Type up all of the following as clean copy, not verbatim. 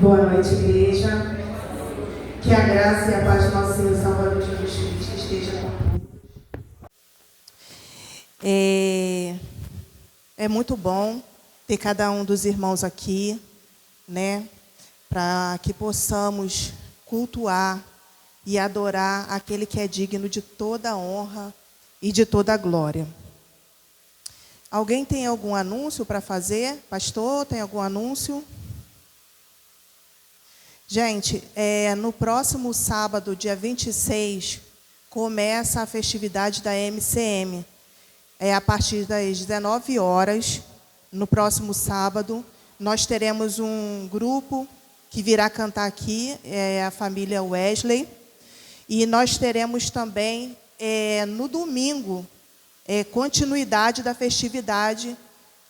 Boa noite, igreja. Que a graça e a paz do nosso Senhor e Salvador Jesus Cristo esteja com todos. É muito bom ter cada um dos irmãos aqui, né? Para que possamos cultuar e adorar aquele que é digno de toda honra e de toda glória. Alguém tem algum anúncio para fazer? Pastor, tem algum anúncio? Gente, no próximo sábado, dia 26, começa a festividade da MCM. A partir das 19 horas, no próximo sábado, nós teremos um grupo que virá cantar aqui, a família Wesley. E nós teremos também, no domingo, continuidade da festividade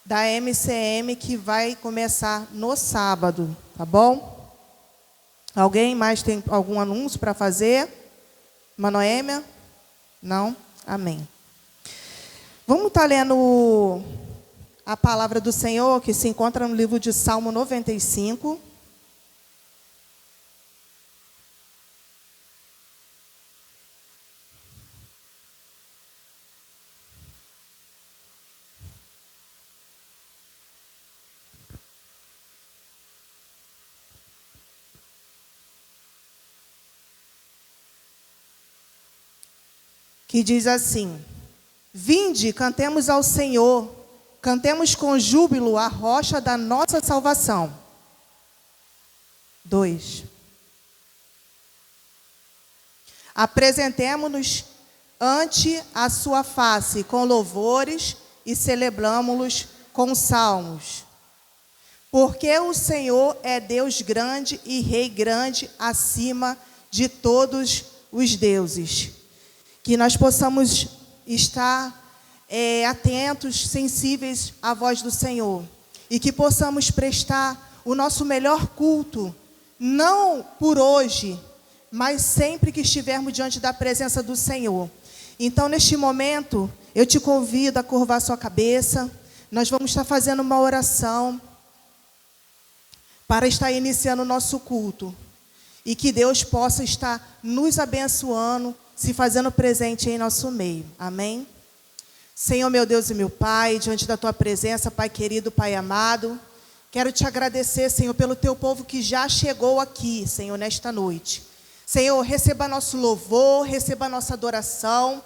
da MCM, que vai começar no sábado, tá bom? Alguém mais tem algum anúncio para fazer? Manoêmia? Não? Amém. Vamos estar lendo a palavra do Senhor, que se encontra no livro de Salmo 95. Que diz assim: Vinde, cantemos ao Senhor, cantemos com júbilo a rocha da nossa salvação. 2. Apresentemo-nos ante a sua face com louvores e celebramo-los com salmos. Porque o Senhor é Deus grande e Rei grande acima de todos os deuses. Que nós possamos estar atentos, sensíveis à voz do Senhor. E que possamos prestar o nosso melhor culto, não por hoje, mas sempre que estivermos diante da presença do Senhor. Então, neste momento, eu te convido a curvar sua cabeça. Nós vamos estar fazendo uma oração para estar iniciando o nosso culto. E que Deus possa estar nos abençoando, se fazendo presente em nosso meio. Amém? Senhor, meu Deus e meu Pai, diante da Tua presença, Pai querido, Pai amado, quero Te agradecer, Senhor, pelo Teu povo que já chegou aqui, Senhor, nesta noite. Senhor, receba nosso louvor, receba nossa adoração.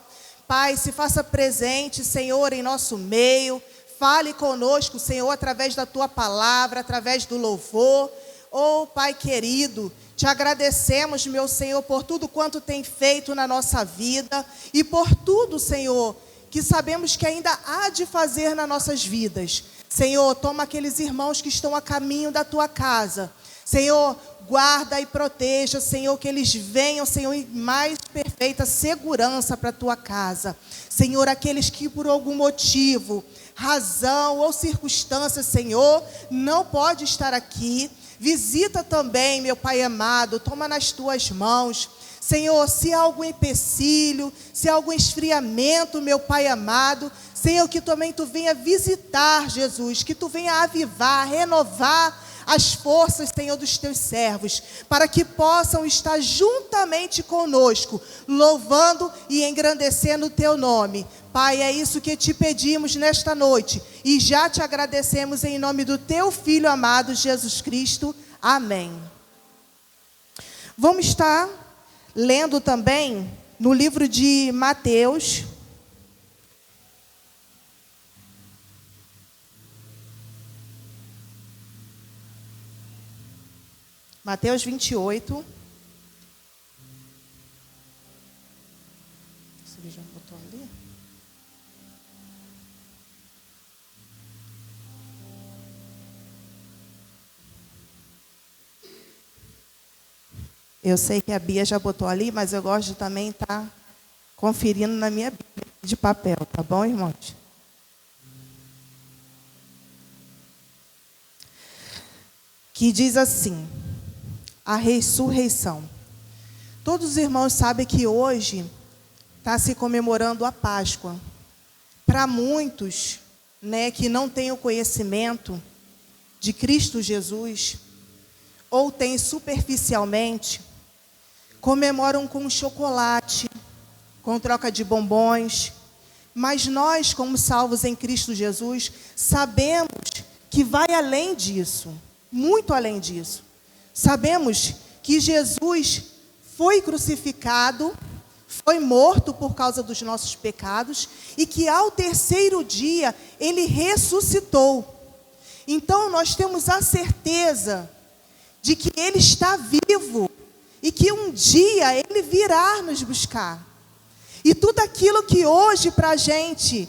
Pai, se faça presente, Senhor, em nosso meio. Fale conosco, Senhor, através da Tua palavra, através do louvor. Oh, Pai querido, Te agradecemos, meu Senhor, por tudo quanto tem feito na nossa vida e por tudo, Senhor, que sabemos que ainda há de fazer nas nossas vidas. Senhor, toma aqueles irmãos que estão a caminho da Tua casa. Senhor, guarda e proteja, Senhor, que eles venham, Senhor, em mais perfeita segurança para a Tua casa. Senhor, aqueles que por algum motivo, razão ou circunstância, Senhor, não pode estar aqui, visita também, meu Pai amado, toma nas Tuas mãos. Senhor, se há algum empecilho, se há algum esfriamento, meu Pai amado, Senhor, que também Tu venha visitar, Jesus, que Tu venha avivar, renovar as forças, Senhor, dos Teus servos, para que possam estar juntamente conosco, louvando e engrandecendo o Teu nome. Pai, é isso que Te pedimos nesta noite, e já Te agradecemos em nome do Teu Filho amado, Jesus Cristo. Amém. Vamos estar lendo também no livro de Mateus, Mateus 28. Você já botou ali? Eu sei que a Bia já botou ali, mas eu gosto de também estar conferindo na minha Bíblia de papel, tá bom, irmãos? Que diz assim: a ressurreição. Todos os irmãos sabem que hoje está se comemorando a Páscoa. Para muitos, né, que não têm o conhecimento de Cristo Jesus, ou têm superficialmente, comemoram com chocolate, com troca de bombons, mas nós, como salvos em Cristo Jesus, sabemos que vai além disso, muito além disso. Sabemos que Jesus foi crucificado, foi morto por causa dos nossos pecados, e que ao terceiro dia ele ressuscitou. Então nós temos a certeza de que ele está vivo, e que um dia ele virá nos buscar. E tudo aquilo que hoje para a gente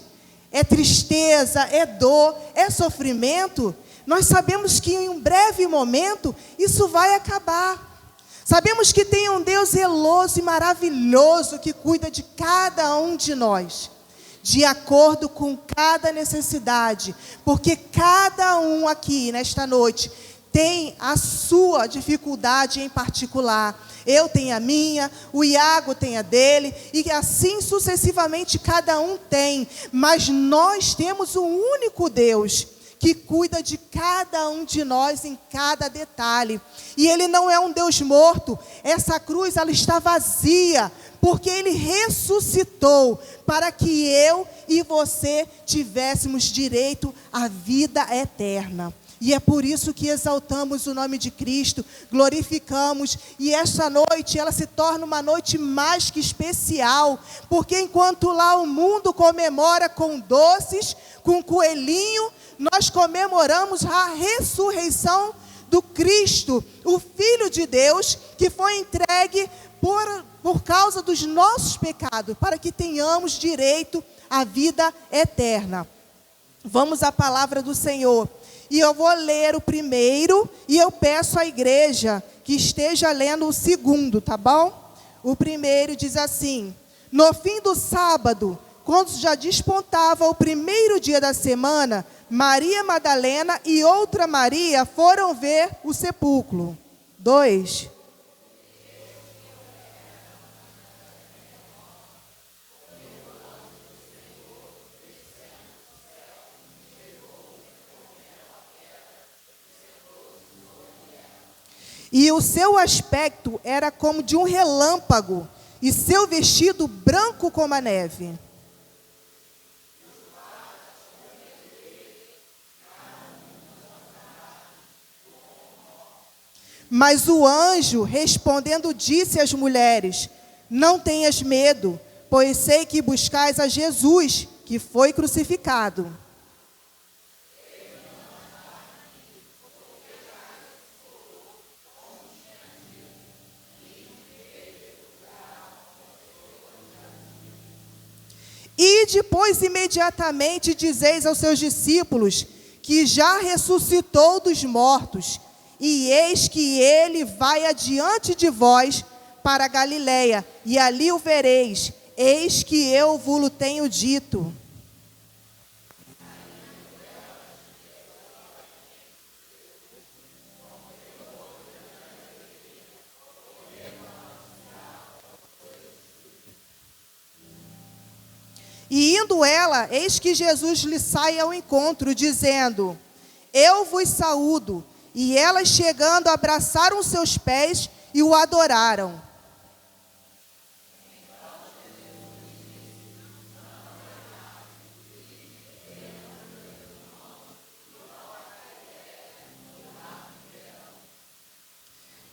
é tristeza, é dor, é sofrimento, nós sabemos que em um breve momento isso vai acabar. Sabemos que tem um Deus zeloso e maravilhoso que cuida de cada um de nós, de acordo com cada necessidade, porque cada um aqui nesta noite tem a sua dificuldade em particular. Eu tenho a minha, o Iago tem a dele, e assim sucessivamente cada um tem. Mas nós temos um único Deus que cuida de cada um de nós em cada detalhe. E ele não é um Deus morto. Essa cruz, ela está vazia, porque ele ressuscitou para que eu e você tivéssemos direito à vida eterna. E é por isso que exaltamos o nome de Cristo, glorificamos, e esta noite ela se torna uma noite mais que especial, porque enquanto lá o mundo comemora com doces, com coelhinho, nós comemoramos a ressurreição do Cristo, o Filho de Deus, que foi entregue por causa dos nossos pecados, para que tenhamos direito à vida eterna. Vamos à palavra do Senhor. E eu vou ler o primeiro, e eu peço à igreja que esteja lendo o segundo, tá bom? O primeiro diz assim: no fim do sábado, quando já despontava o primeiro dia da semana, Maria Madalena e outra Maria foram ver o sepulcro. 2. E o seu aspecto era como de um relâmpago, e seu vestido branco como a neve. Mas o anjo, respondendo, disse às mulheres: não tenhas medo, pois sei que buscais a Jesus, que foi crucificado. E depois, imediatamente, dizeis aos seus discípulos que já ressuscitou dos mortos, e eis que ele vai adiante de vós para a Galiléia, e ali o vereis, eis que eu vos tenho dito. E indo ela, eis que Jesus lhe sai ao encontro, dizendo: eu vos saúdo. E elas, chegando, abraçaram seus pés e o adoraram.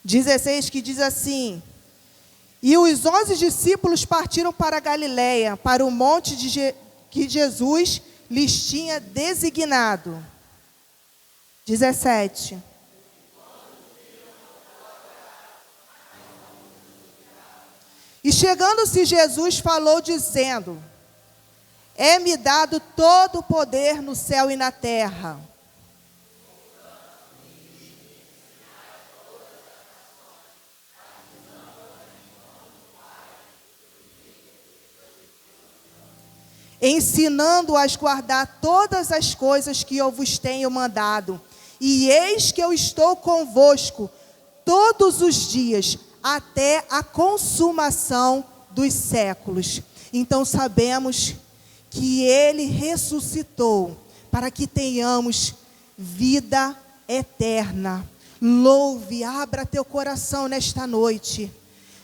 (16) que diz assim: e os 11 discípulos partiram para a Galiléia, para o monte que Jesus lhes tinha designado. 17. E chegando-se Jesus, falou dizendo: é-me dado todo o poder no céu e na terra. Ensinando-as a guardar todas as coisas que eu vos tenho mandado. E eis que eu estou convosco todos os dias, até a consumação dos séculos. Então sabemos que ele ressuscitou para que tenhamos vida eterna. Louve, abra teu coração nesta noite.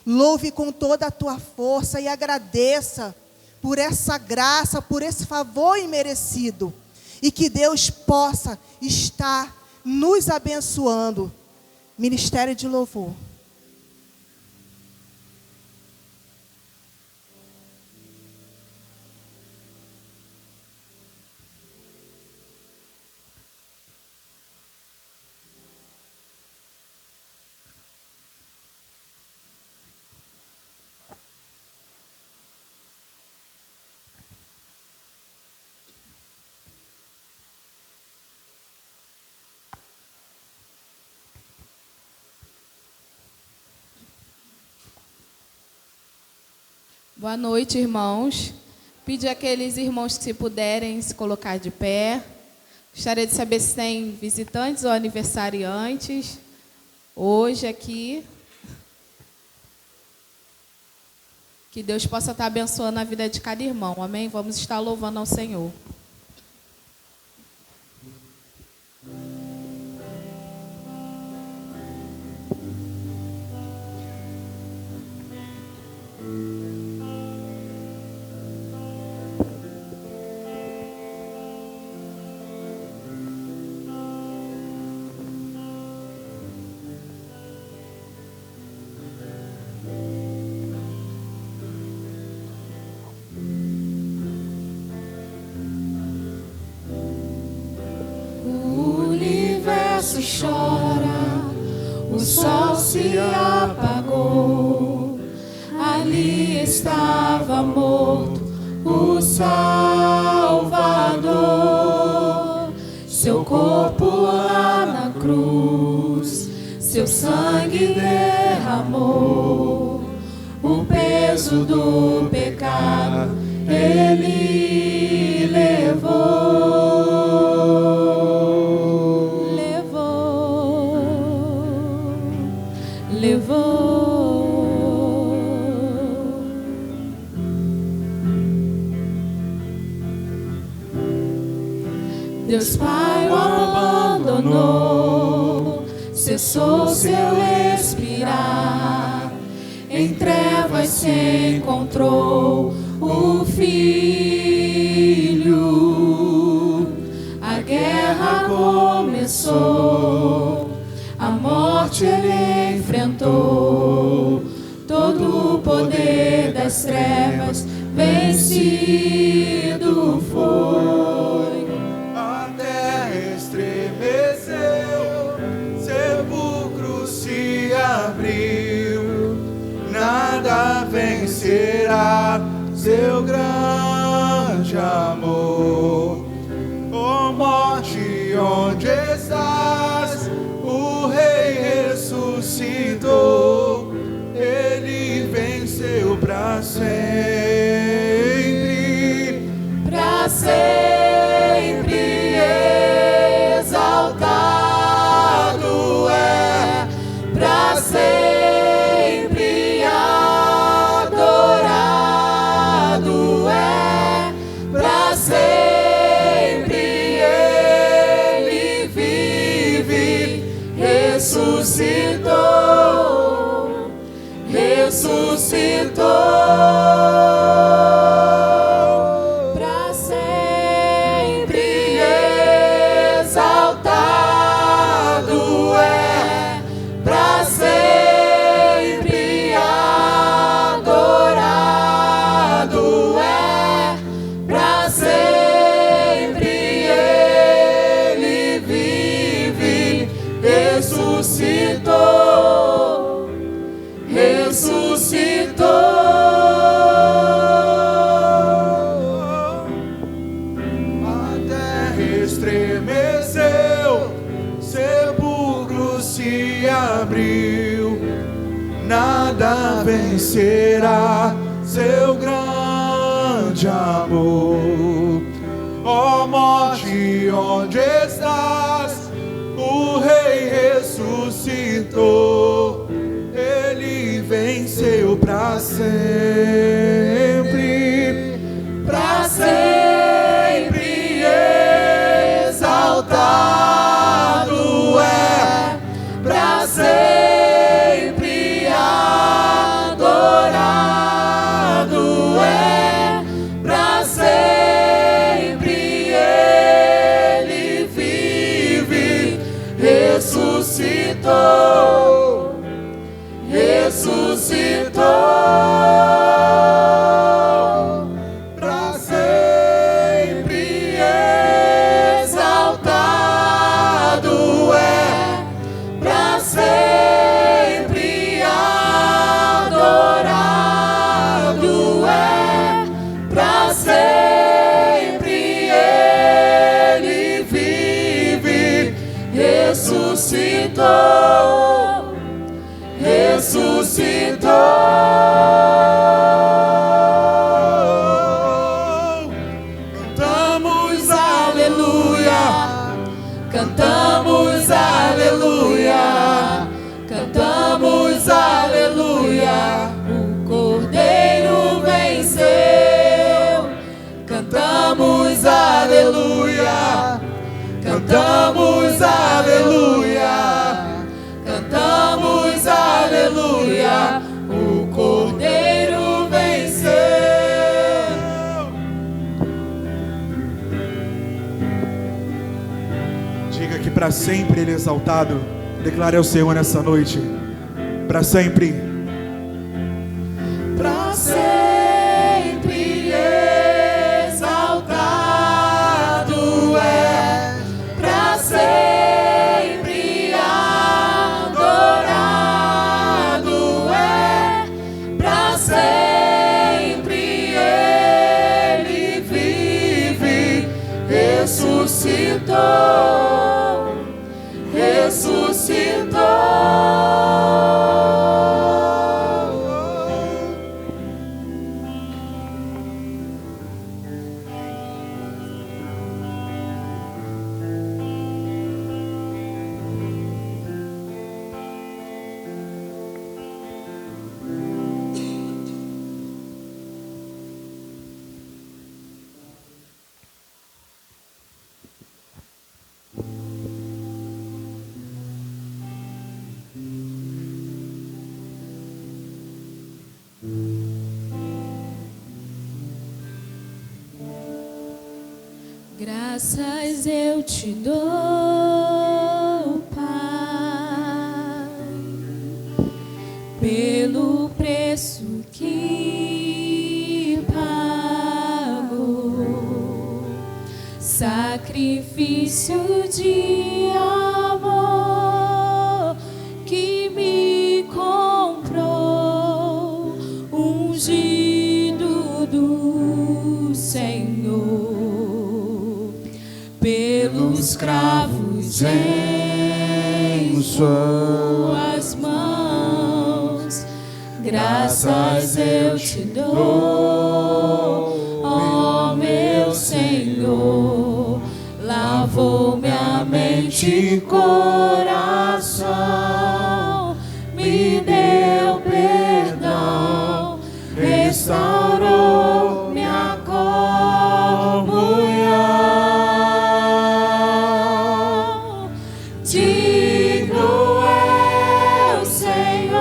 Louve com toda a tua força e agradeça por essa graça, por esse favor imerecido. E que Deus possa estar nos abençoando. Ministério de Louvor. Boa noite, irmãos. Pedir àqueles irmãos que, se puderem, se colocar de pé. Gostaria de saber se tem visitantes ou aniversariantes hoje aqui. Que Deus possa estar abençoando a vida de cada irmão. Amém? Vamos estar louvando ao Senhor. Chora, o sol se apagou, ali estava morto o Salvador, seu corpo lá na cruz, seu sangue derramou, o peso do pecado ele levou. Deus Pai o abandonou, cessou seu respirar, em trevas se encontrou o Filho. A guerra começou, a morte ele enfrentou, todo o poder das trevas vencido foi. A terra estremeceu, sepulcro se abriu, nada vencerá seu grande amor. Ó morte, onde estás? O Rei ressuscitou, ele venceu para sempre, para sempre exaltado é, para sempre adorado é, para sempre ele vive, ressuscitou, ressuscitou, para sempre exaltado é, para sempre adorado é, para sempre ele vive, ressuscitou, ressuscitou. a terra estremeceu, sepulcro se abriu, nada vencerá seu grande amor. Ó morte, onde estás? O Rei ressuscitou, ele venceu para sempre, para sempre exaltado é, para ressuscitou, ressuscitou, pra sempre exaltado é, pra sempre adorado é, pra sempre ele vive, ressuscitou, ressuscitou. Cantamos Aleluia, cantamos aleluia, cantamos aleluia. O Cordeiro venceu. Cantamos aleluia, cantamos aleluia, cantamos aleluia. O Cordeiro venceu. Diga que para sempre Ele é exaltado. Declare ao Senhor nessa noite. Para sempre. Pra sempre exaltado é, pra sempre adorado é, pra sempre ele vive, ressuscitou, ressuscitou. Graças eu te dou, Pai, pelo preço que pagou, sacrifício de amor que me comprou, ungido do Senhor. Pelos cravos em suas mãos, graças eu te dou, ó meu Senhor. Lavou minha mente e coração, me deu perdão, restaurou minha comunhão. Digno é o Senhor,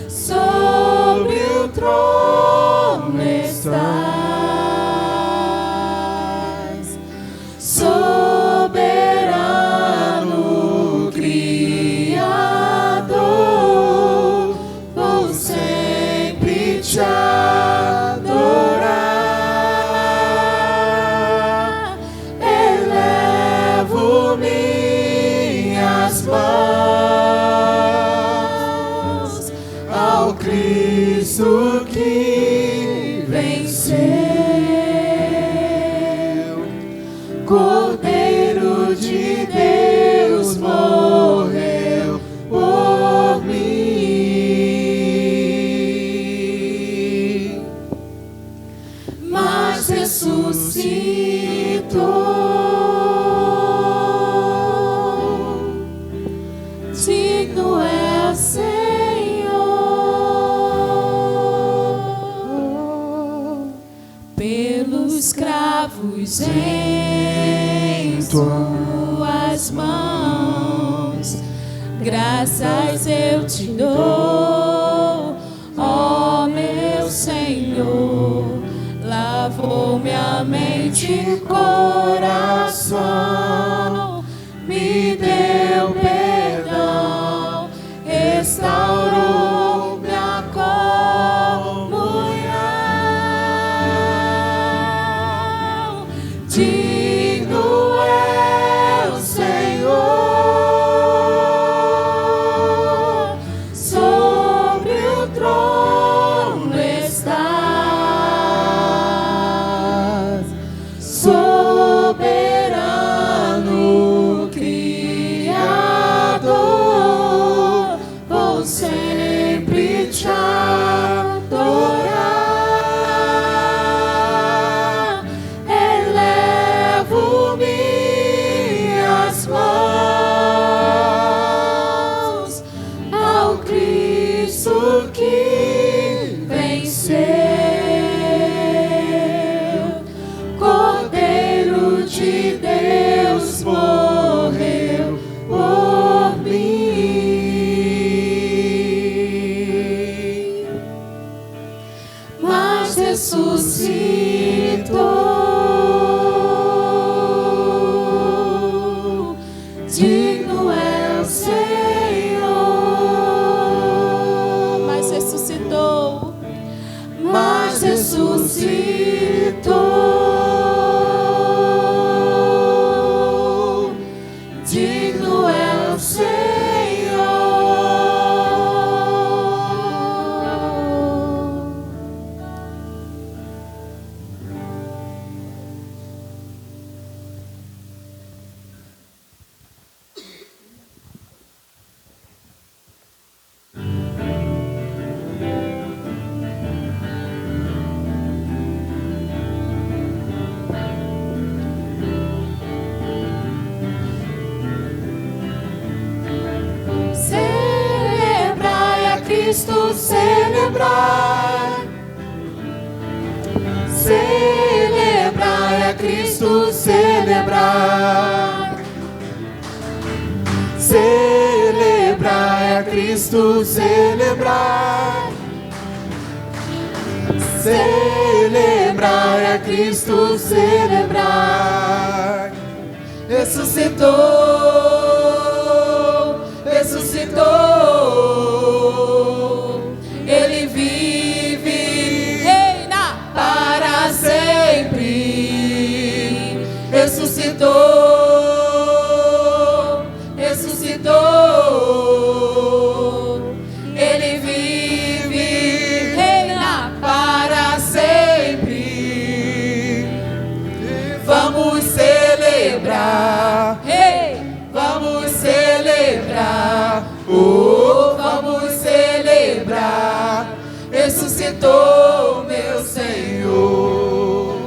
sobre o trono estás, soberano Criador, vou sempre te adorar. Elevo minhas mãos ao Cristo que venceu, Cordeiro de Deus morreu por mim, mas ressuscitou. Digno é o Senhor, pelos cravos em tuas mãos, graças eu te dou, ó meu Senhor. lavou minha mente e coração, me deu perdão, restaurou minha comunhão. Digno é o Senhor, sobre o trono estás, soberano Criador, vou sempre te adorar. Elevo minhas mãos ao Cristo que venceu, Cordeiro de Deus morreu por mim, mas ressuscitou. Digno é o Senhor, Mas ressuscitou. mas ressuscitou. Digno é o Senhor. Celebrai a Cristo, celebrai. Celebrai a Cristo, celebrai. Celebrai a Cristo, celebrai. Celebrai a Cristo, celebrai. Ressuscitou, ressuscitou. Ele vive, reina para sempre. Ressuscitou, ressuscitou. Ele vive, reina para sempre. Vamos celebrar, hey, vamos celebrar, oh, vamos celebrar. Ressuscitou meu Senhor.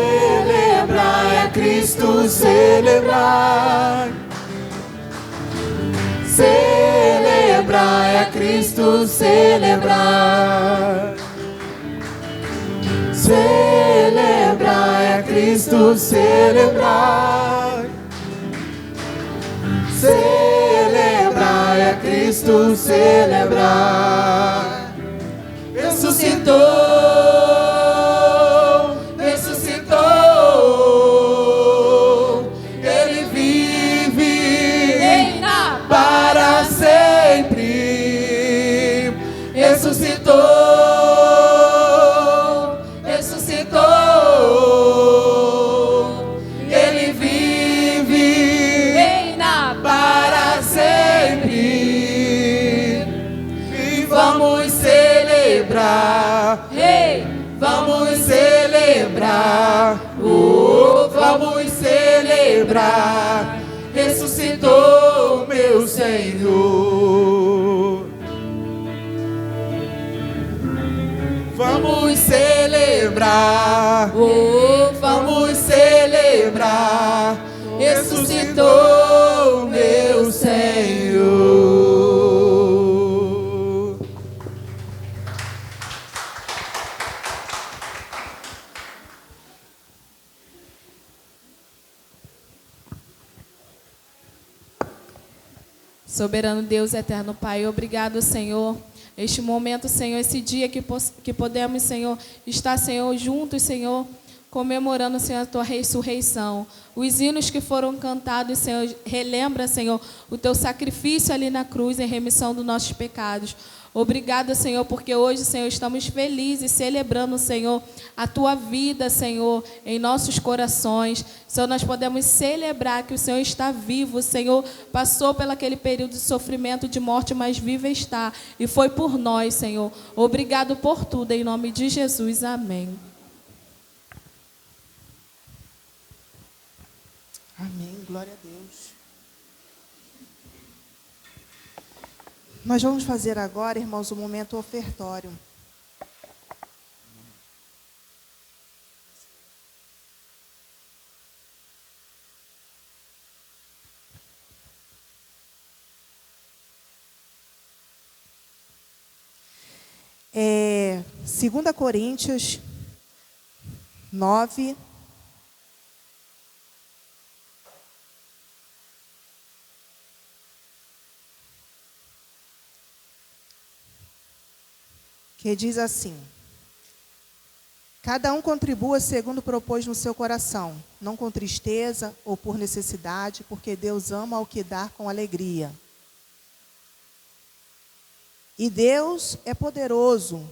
Celebrai a Cristo, celebrai. Celebrai a Cristo, celebrai. Celebrai a Cristo, celebrai. Celebrai a Cristo, celebrai. Ressuscitou, ressuscitou. Ele vive, reina para sempre. Ressuscitou, ressuscitou. Ele vive, reina para sempre. E vamos celebrar, hey, vamos celebrar, oh, vamos celebrar. Ressuscitou meu Senhor. Vamos celebrar, oh, vamos celebrar. Ressuscitou meu Senhor. Soberano Deus, eterno Pai, obrigado, Senhor. Este momento, Senhor, esse dia que podemos, Senhor, estar, Senhor, juntos, Senhor, comemorando, Senhor, a Tua ressurreição. Os hinos que foram cantados, Senhor, relembra, Senhor, o Teu sacrifício ali na cruz em remissão dos nossos pecados. Obrigada, Senhor, porque hoje, Senhor, estamos felizes, celebrando, Senhor, a Tua vida, Senhor, em nossos corações. Senhor, nós podemos celebrar que o Senhor está vivo, o Senhor passou pelo aquele período de sofrimento, de morte, mas vivo está. E foi por nós, Senhor. Obrigado por tudo, em nome de Jesus. Amém. Amém, glória a Deus. Nós vamos fazer agora, irmãos, o momento ofertório. É, 2 Coríntios 9, que diz assim: cada um contribua segundo propôs no seu coração, não com tristeza ou por necessidade, porque Deus ama ao que dá com alegria. E Deus é poderoso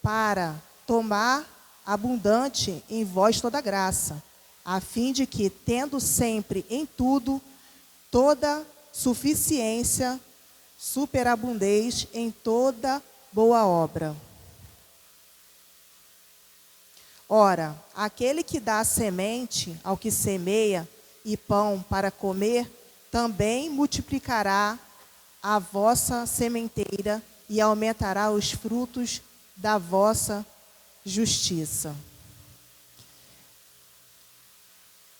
para tomar abundante em vós toda graça, a fim de que, tendo sempre em tudo toda suficiência, superabundeis em toda boa obra. Ora, aquele que dá semente ao que semeia e pão para comer, também multiplicará a vossa sementeira e aumentará os frutos da vossa justiça.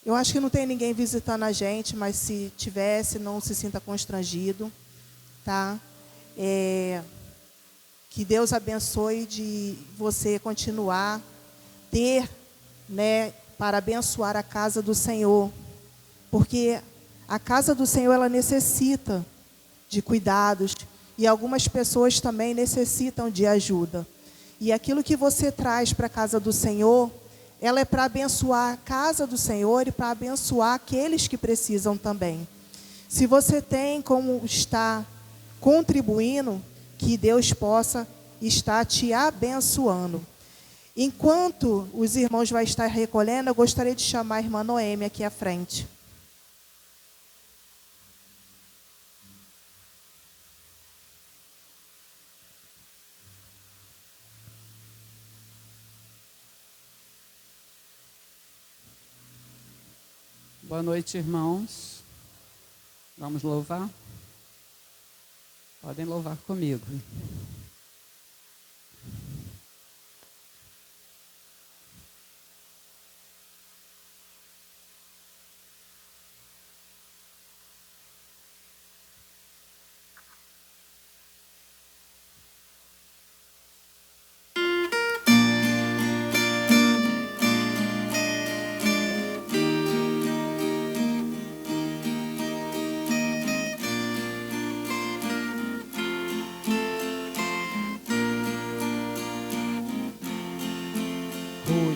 Eu acho que não tem ninguém visitando a gente, mas se tivesse, não se sinta constrangido, tá? Que Deus abençoe de você continuar ter, né, para abençoar a casa do Senhor, porque a casa do Senhor, ela necessita de cuidados, e algumas pessoas também necessitam de ajuda. E aquilo que você traz para a casa do Senhor, ela é para abençoar a casa do Senhor e para abençoar aqueles que precisam também. Se você tem como estar contribuindo, que Deus possa estar te abençoando. Enquanto os irmãos vão estar recolhendo, eu gostaria de chamar a irmã Noêmia aqui à frente. Boa noite, irmãos. Vamos louvar? Podem louvar comigo.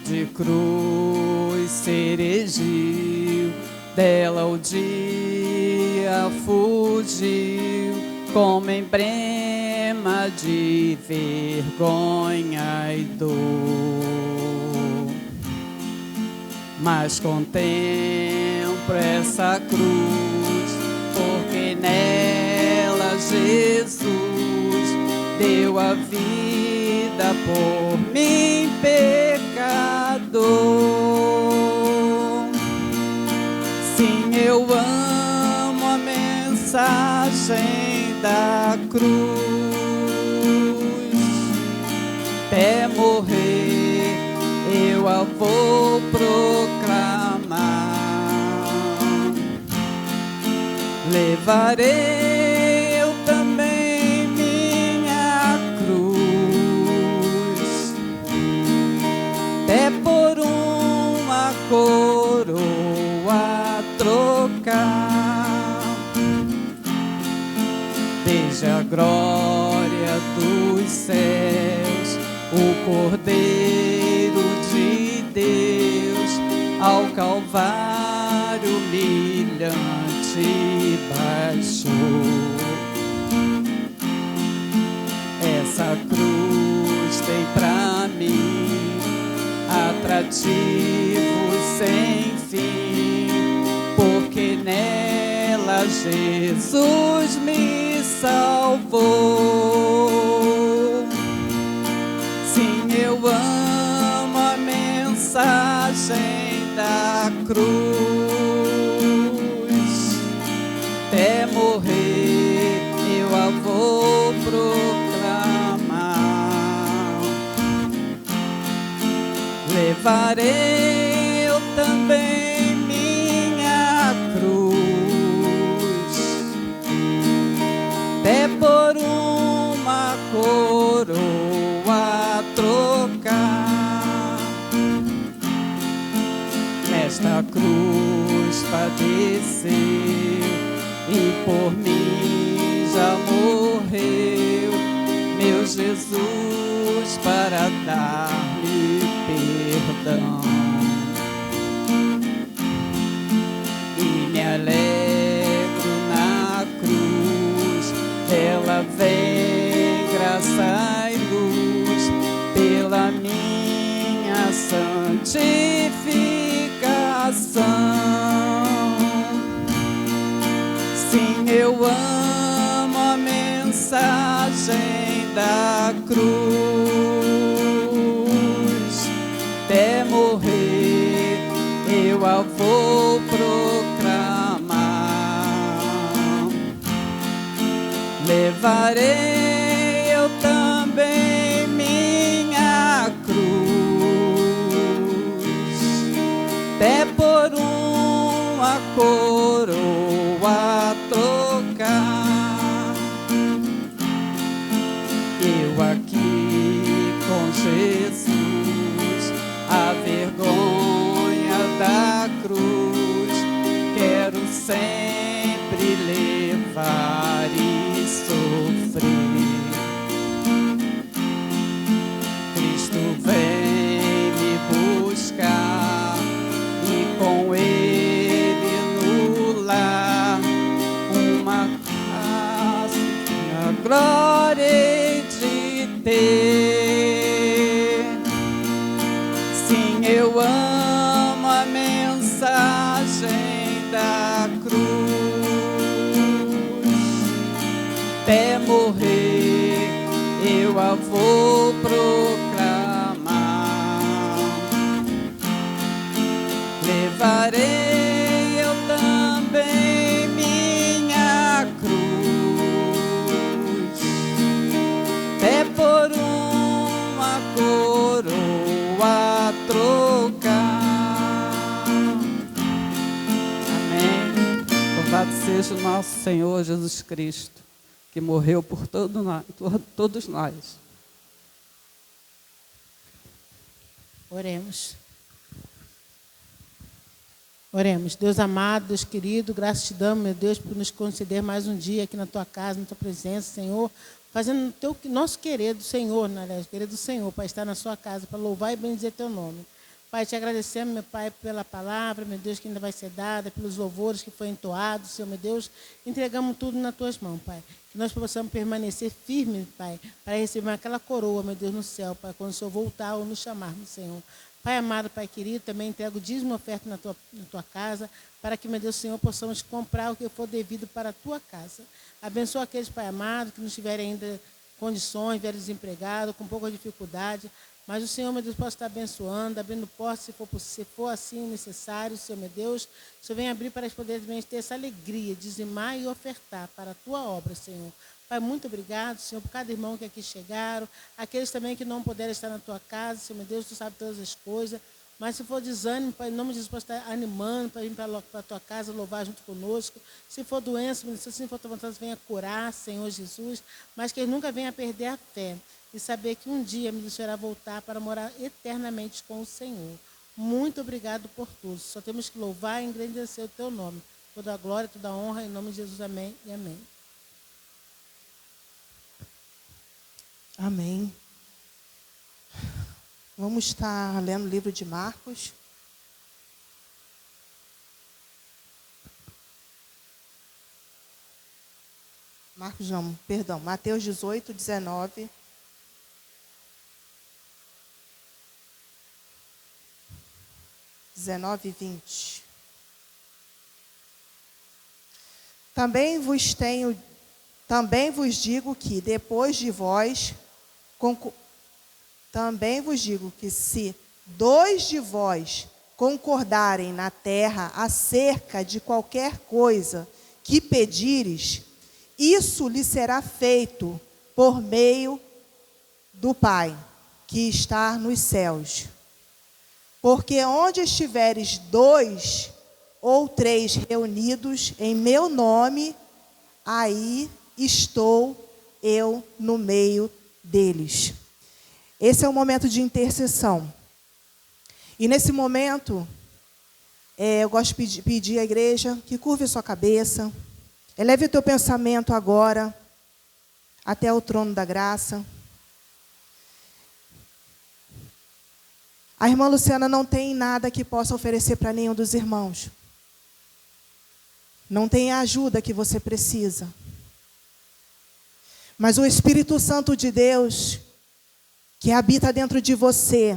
De cruz ceregiu, dela o dia fugiu, como emblema de vergonha e dor. Mas contemplo essa cruz, porque nela Jesus deu a vida por mim, pecador. Sim, eu amo a mensagem da cruz, até morrer eu a vou proclamar. Levarei eu também minha cruz, até por uma coroa trocar. desde a glória dos céus, o Cordeiro de Deus ao Calvário humilhante baixou. Essa cruz tem pra mim atrativo sem fim, porque nela Jesus me salvou. Sim, eu amo a mensagem da cruz, até morrer eu a vou proclamar. Levarei eu também minha cruz, até por uma coroa trocar. Nesta cruz padeceu e por mim já morreu meu Jesus para dar-me perdão. E me alegro na cruz, ela vem graça e luz pela minha santificação. Sim, eu amo a mensagem da cruz, até morrer eu a vou proclamar. Levarei eu também minha cruz, até por uma coroa trocar. Eu aqui com Jesus, a vergonha da cruz, quero sempre levar e sofrer. Cristo vem me buscar e com Ele no lar uma casa, a glória hei de ter. Sim, eu amo a mensagem da cruz, até morrer eu a vou proclamar. Levarei eu também minha cruz, até por uma coroa trocar. Amém. Louvado seja o nosso Senhor Jesus Cristo, que morreu por todos nós. Oremos. Oremos. Deus amado, Deus querido, graças te damos, meu Deus, por nos conceder mais um dia aqui na tua casa, na tua presença, Senhor, fazendo nosso querido Senhor, querido Senhor, para estar na sua casa, para louvar e bendizer teu nome. Pai, te agradecemos, meu Pai, pela palavra, meu Deus, que ainda vai ser dada, pelos louvores que foi entoado, Senhor, meu Deus, entregamos tudo nas tuas mãos, Pai. Que nós possamos permanecer firmes, Pai, para receber aquela coroa, meu Deus, no céu, Pai, quando o Senhor voltar ou nos chamar, Senhor. Pai amado, Pai querido, também entrego o dízimo e oferta na tua casa, para que, meu Deus, Senhor, possamos comprar o que for devido para a tua casa. Abençoa aqueles, Pai amado, que não tiverem ainda condições, estiverem desempregados, com pouca dificuldade. Mas o Senhor, meu Deus, possa estar abençoando, abrindo portas, se for assim necessário, Senhor, meu Deus. O Senhor vem abrir para eles poderem ter essa alegria, dizimar e ofertar para a tua obra, Senhor. Pai, muito obrigado, Senhor, por cada irmão que aqui chegaram, aqueles também que não puderam estar na tua casa, Senhor, meu Deus, tu sabe todas as coisas. Mas se for desânimo, Pai, em nome de Jesus, possa estar animando para vir para a tua casa, louvar junto conosco. Se for doença, meu Deus, se for tua vontade, venha curar, Senhor Jesus. Mas que ele nunca venha perder a fé. E saber que um dia me deixará voltar para morar eternamente com o Senhor. Muito obrigado por tudo. Só temos que louvar e engrandecer o teu nome. Toda a glória, toda a honra, em nome de Jesus. Amém e amém. Amém. Vamos estar lendo o livro de Marcos. Mateus 18, 19. E 20. Também vos digo que depois de vós, também vos digo que se 2 de vós concordarem na terra acerca de qualquer coisa que pedires, isso lhe será feito por meio do Pai, que está nos céus. Porque onde estiveres 2 ou 3 reunidos em meu nome, aí estou eu no meio deles. Esse é o momento de intercessão. E nesse momento, eu gosto de pedir à igreja que curve a sua cabeça, eleve o teu pensamento agora até o trono da graça. A irmã Luciana não tem nada que possa oferecer para nenhum dos irmãos. Não tem a ajuda que você precisa. Mas o Espírito Santo de Deus, que habita dentro de você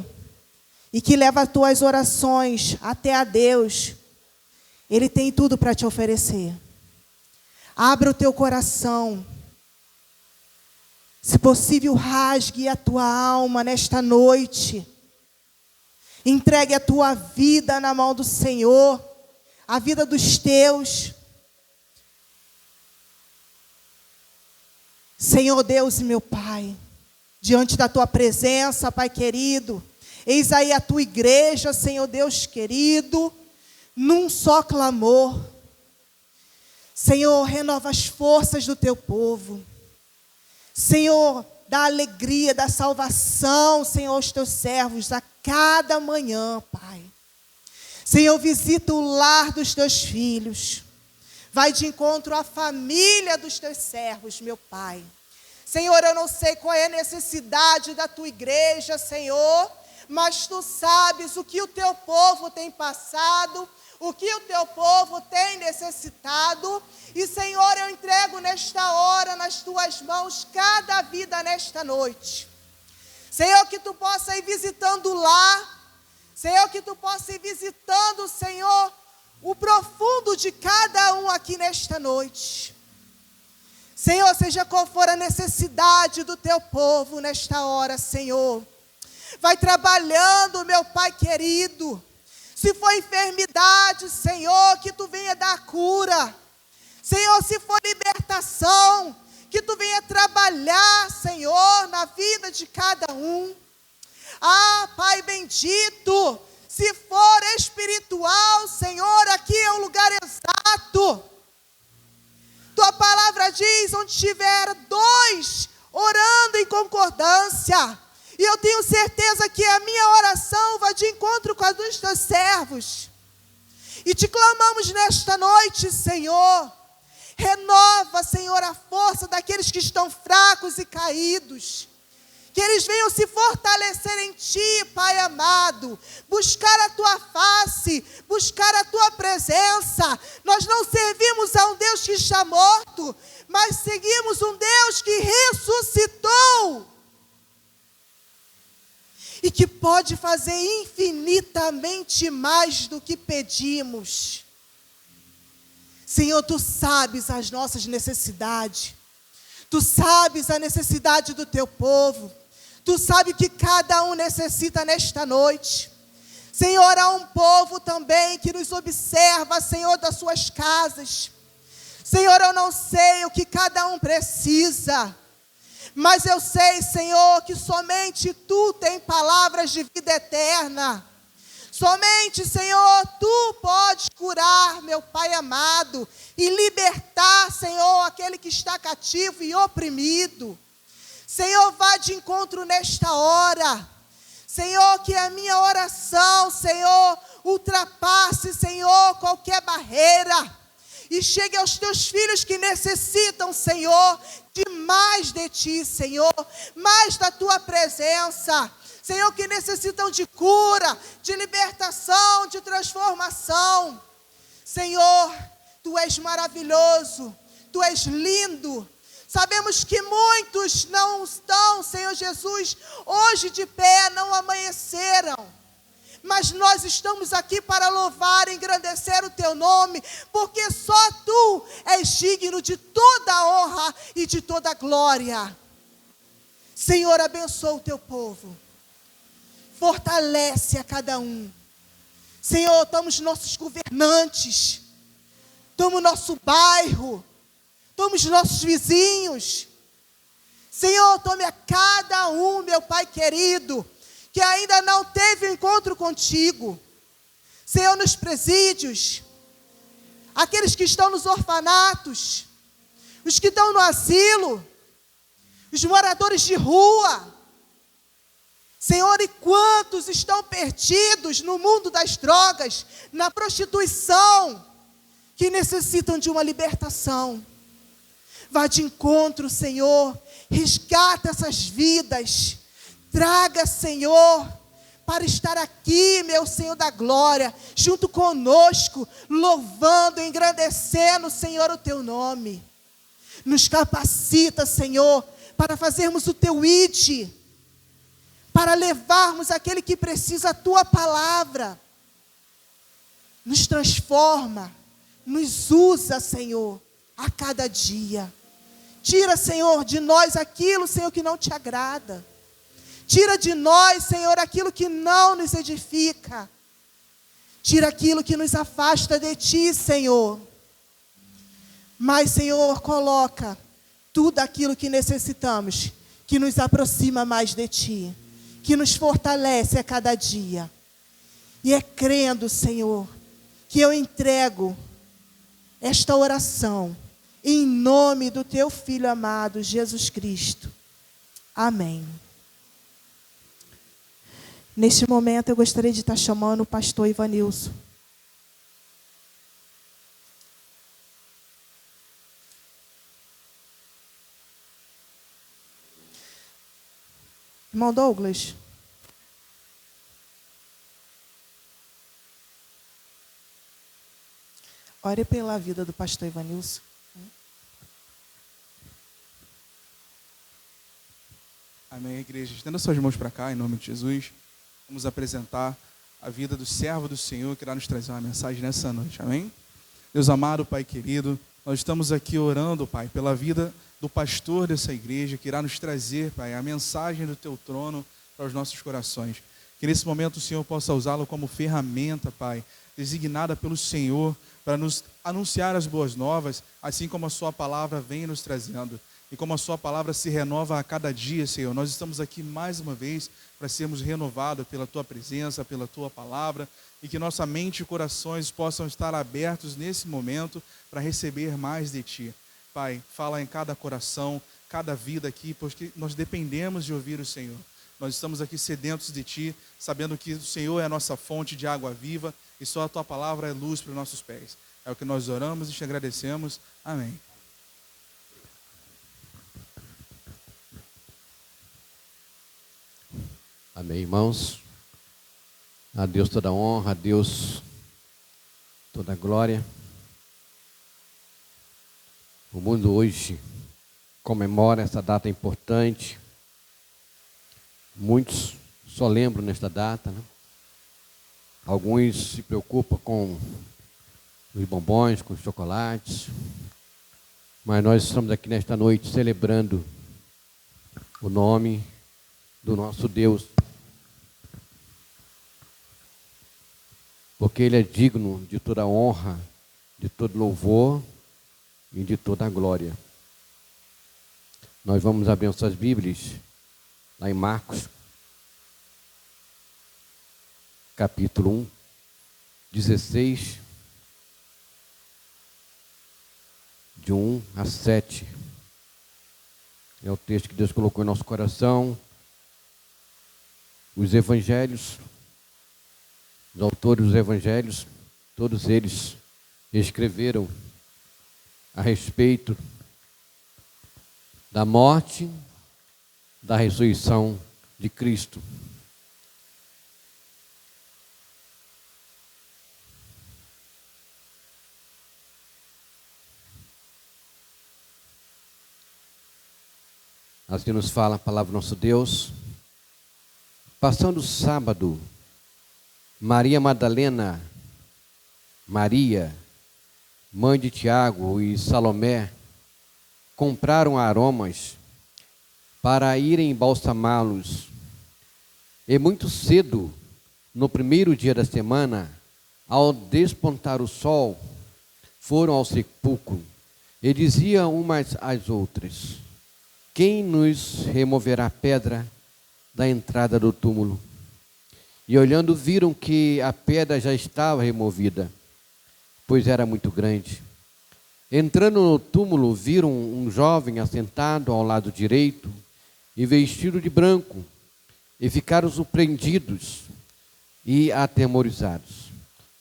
e que leva as tuas orações até a Deus, Ele tem tudo para te oferecer. Abra o teu coração. Se possível, rasgue a tua alma nesta noite. Entregue a tua vida na mão do Senhor, a vida dos teus. Senhor Deus e meu Pai, diante da tua presença, Pai querido, eis aí a tua igreja, Senhor Deus querido, num só clamor. Senhor, renova as forças do teu povo. Senhor, dá alegria, dá salvação, Senhor, aos teus servos a cada manhã, Pai. Senhor, visita o lar dos teus filhos. Vai de encontro à família dos teus servos, meu Pai. Senhor, eu não sei qual é a necessidade da tua igreja, Senhor, mas tu sabes o que o teu povo tem passado, o que o teu povo tem necessitado. E, Senhor, eu entrego nesta hora nas tuas mãos cada vida nesta noite. Senhor, que tu possa ir visitando lá. Senhor, que tu possa ir visitando, Senhor, o profundo de cada um aqui nesta noite. Senhor, seja qual for a necessidade do teu povo nesta hora, Senhor. Vai trabalhando, meu Pai querido. Se for enfermidade, Senhor, que tu venha dar cura. Senhor, se for libertação, que tu venha trabalhar, Senhor, na vida de cada um. Ah, Pai bendito, se for espiritual, Senhor, aqui é o lugar exato. Tua palavra diz, onde tiver 2 orando em concordância. E eu tenho certeza que a minha oração vai de encontro com a dos teus servos. E te clamamos nesta noite, Senhor. Renova, Senhor, a força daqueles que estão fracos e caídos. Que eles venham se fortalecer em Ti, Pai amado. Buscar a Tua face, buscar a Tua presença. Nós não servimos a um Deus que está morto, mas seguimos um Deus que ressuscitou. E que pode fazer infinitamente mais do que pedimos. Senhor, Tu sabes as nossas necessidades. Tu sabes a necessidade do Teu povo. Tu sabes que cada um necessita nesta noite. Senhor, há um povo também que nos observa, Senhor, das suas casas. Senhor, eu não sei o que cada um precisa. Mas eu sei, Senhor, que somente Tu tem palavras de vida eterna. Somente, Senhor, Tu podes curar, meu Pai amado, e libertar, Senhor, aquele que está cativo e oprimido. Senhor, vá de encontro nesta hora. Senhor, que a minha oração, Senhor, ultrapasse, Senhor, qualquer barreira. e chegue aos teus filhos que necessitam, Senhor, de mais de ti, Senhor, mais da tua presença. Senhor, que necessitam de cura, de libertação, de transformação. Senhor, tu és maravilhoso, tu és lindo. Sabemos que muitos não estão, Senhor Jesus, hoje de pé, não amanheceram. Mas nós estamos aqui para louvar e engrandecer o teu nome, porque só tu és digno de toda a honra e de toda a glória. Senhor, abençoa o teu povo. Fortalece a cada um. Senhor, toma os nossos governantes, toma o nosso bairro, toma os nossos vizinhos. Senhor, tome a cada um, meu Pai querido, que ainda não teve um encontro contigo. Senhor, nos presídios, aqueles que estão nos orfanatos, os que estão no asilo, os moradores de rua. Senhor, e quantos estão perdidos no mundo das drogas, na prostituição, que necessitam de uma libertação. Vá de encontro, Senhor, resgata essas vidas. Traga, Senhor, para estar aqui, meu Senhor da glória, junto conosco, louvando, engrandecendo, Senhor, o teu nome. Nos capacita, Senhor, para fazermos o teu ID, para levarmos aquele que precisa a tua palavra. Nos transforma, nos usa, Senhor, a cada dia. Tira, Senhor, de nós aquilo, Senhor, que não te agrada. Tira de nós, Senhor, aquilo que não nos edifica. Tira aquilo que nos afasta de ti, Senhor. Mas, Senhor, coloca tudo aquilo que necessitamos, que nos aproxima mais de ti, que nos fortalece a cada dia. E é crendo, Senhor, que eu entrego esta oração em nome do teu Filho amado, Jesus Cristo. Amém. Neste momento eu gostaria de estar chamando o pastor Ivanilson. Irmão Douglas. Ore pela vida do pastor Ivanilson. Amém, igreja. Estenda suas mãos para cá, em nome de Jesus. Vamos apresentar a vida do servo do Senhor, que irá nos trazer uma mensagem nessa noite. Amém? Deus amado, Pai querido, nós estamos aqui orando, Pai, pela vida do pastor dessa igreja, que irá nos trazer, Pai, a mensagem do teu trono para os nossos corações. Que nesse momento o Senhor possa usá-lo como ferramenta, Pai, designada pelo Senhor para nos anunciar as boas novas, assim como a sua palavra vem nos trazendo. E como a sua palavra se renova a cada dia, Senhor, nós estamos aqui mais uma vez para sermos renovados pela tua presença, pela tua palavra, e que nossa mente e corações possam estar abertos nesse momento para receber mais de ti. Pai, fala em cada coração, cada vida aqui, porque nós dependemos de ouvir o Senhor. Nós estamos aqui sedentos de ti, sabendo que o Senhor é a nossa fonte de água viva e só a tua palavra é luz para os nossos pés. É o que nós oramos e te agradecemos. Amém. Amém, irmãos. A Deus toda a honra, a Deus toda a glória. O mundo hoje comemora essa data importante. Muitos só lembram nesta data, né? Alguns se preocupam com os bombons, com os chocolates. Mas nós estamos aqui nesta noite celebrando o nome do nosso Deus. Porque Ele é digno de toda honra, de todo louvor e de toda glória. Nós vamos abençoar as Bíblias, lá em Marcos, capítulo 1, 16, de 1 a 7. É o texto que Deus colocou em nosso coração. Os evangelhos, os autores dos evangelhos, todos eles escreveram a respeito da morte, da ressurreição de Cristo. Assim nos fala a palavra do nosso Deus. Passando o sábado, Maria Madalena, Maria, mãe de Tiago e Salomé, compraram aromas para irem embalsamá-los. E muito cedo, no primeiro dia da semana, ao despontar o sol, foram ao sepulcro e diziam umas às outras: quem nos removerá a pedra da entrada do túmulo? E olhando, viram que a pedra já estava removida, pois era muito grande. Entrando no túmulo, viram um jovem assentado ao lado direito e vestido de branco, e ficaram surpreendidos e atemorizados.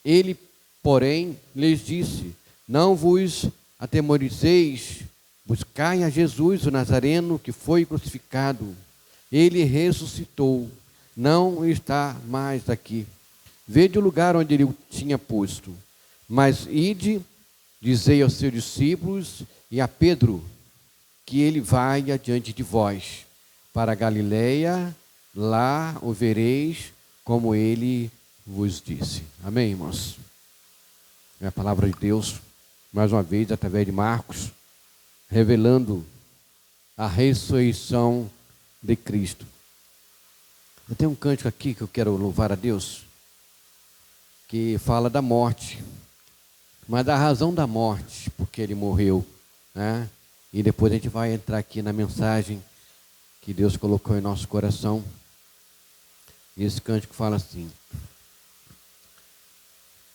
Ele, porém, lhes disse: não vos atemorizeis, buscai a Jesus, o Nazareno, que foi crucificado. Ele ressuscitou, não está mais aqui. Vede o lugar onde ele o tinha posto. Mas ide, dizei aos seus discípulos e a Pedro, que ele vai adiante de vós para a Galileia, lá o vereis, como ele vos disse. Amém, irmãos? É a palavra de Deus, mais uma vez, através de Marcos, revelando a ressurreição de Cristo. Eu tenho um cântico aqui que eu quero louvar a Deus, que fala da morte, mas da razão da morte, porque ele morreu, né? E depois a gente vai entrar aqui na mensagem que Deus colocou em nosso coração. E esse cântico fala assim: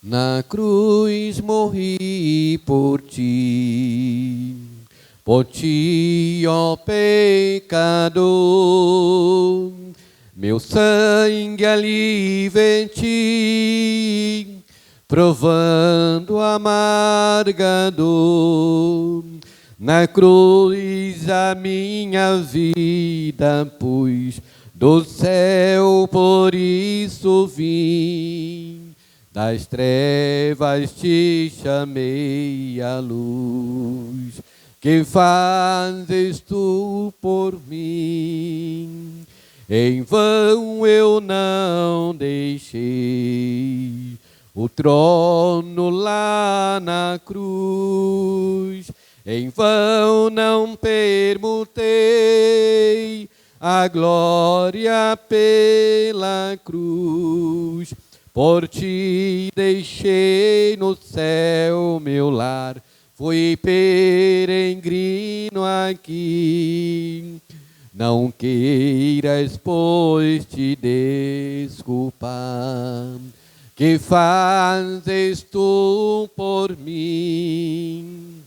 na cruz morri por ti, ó pecador, meu sangue ali verti, provando amarga dor. Na cruz a minha vida pus, do céu por isso vim, das trevas te chamei à luz. Que fazes tu por mim? Em vão eu não deixei o trono lá na cruz. Em vão não permutei a glória pela cruz. Por ti deixei no céu meu lar, fui peregrino aqui. Não queiras, pois, te desculpar. Que fazes tu por mim?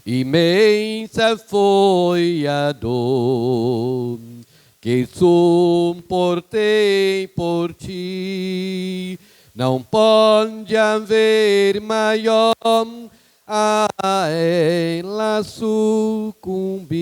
Imensa foi a dor que suportei por ti. Não pode haver maior a ela sucumbi,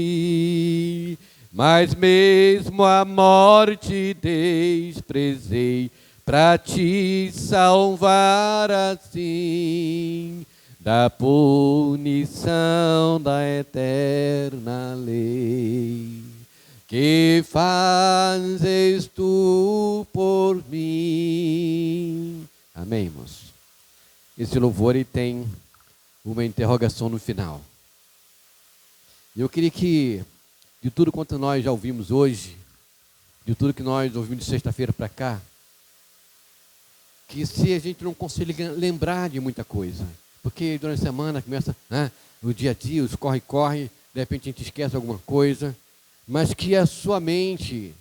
mas mesmo a morte desprezei, para te salvar assim da punição da eterna lei. Que fazes tu por mim? Amém, irmãos? Esse louvor ele tem uma interrogação no final. Eu queria que, de tudo quanto nós já ouvimos hoje, de tudo que nós ouvimos de sexta-feira para cá, que se a gente não consegue lembrar de muita coisa, porque durante a semana começa, né, o dia a dia, os corre-corre, de repente a gente esquece alguma coisa, mas que a sua mente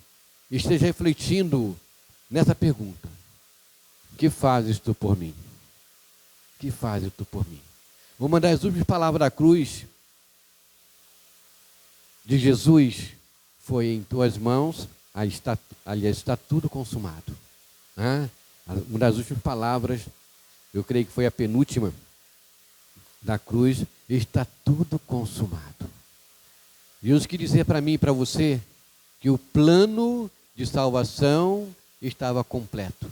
esteja refletindo nessa pergunta: que fazes tu por mim? Que fazes tu por mim? Uma das últimas palavras da cruz de Jesus foi: em tuas mãos, aliás, está tudo consumado. Uma das últimas palavras, eu creio que foi a penúltima da cruz, está tudo consumado. Deus quis dizer para mim e para você que o plano de salvação estava completo.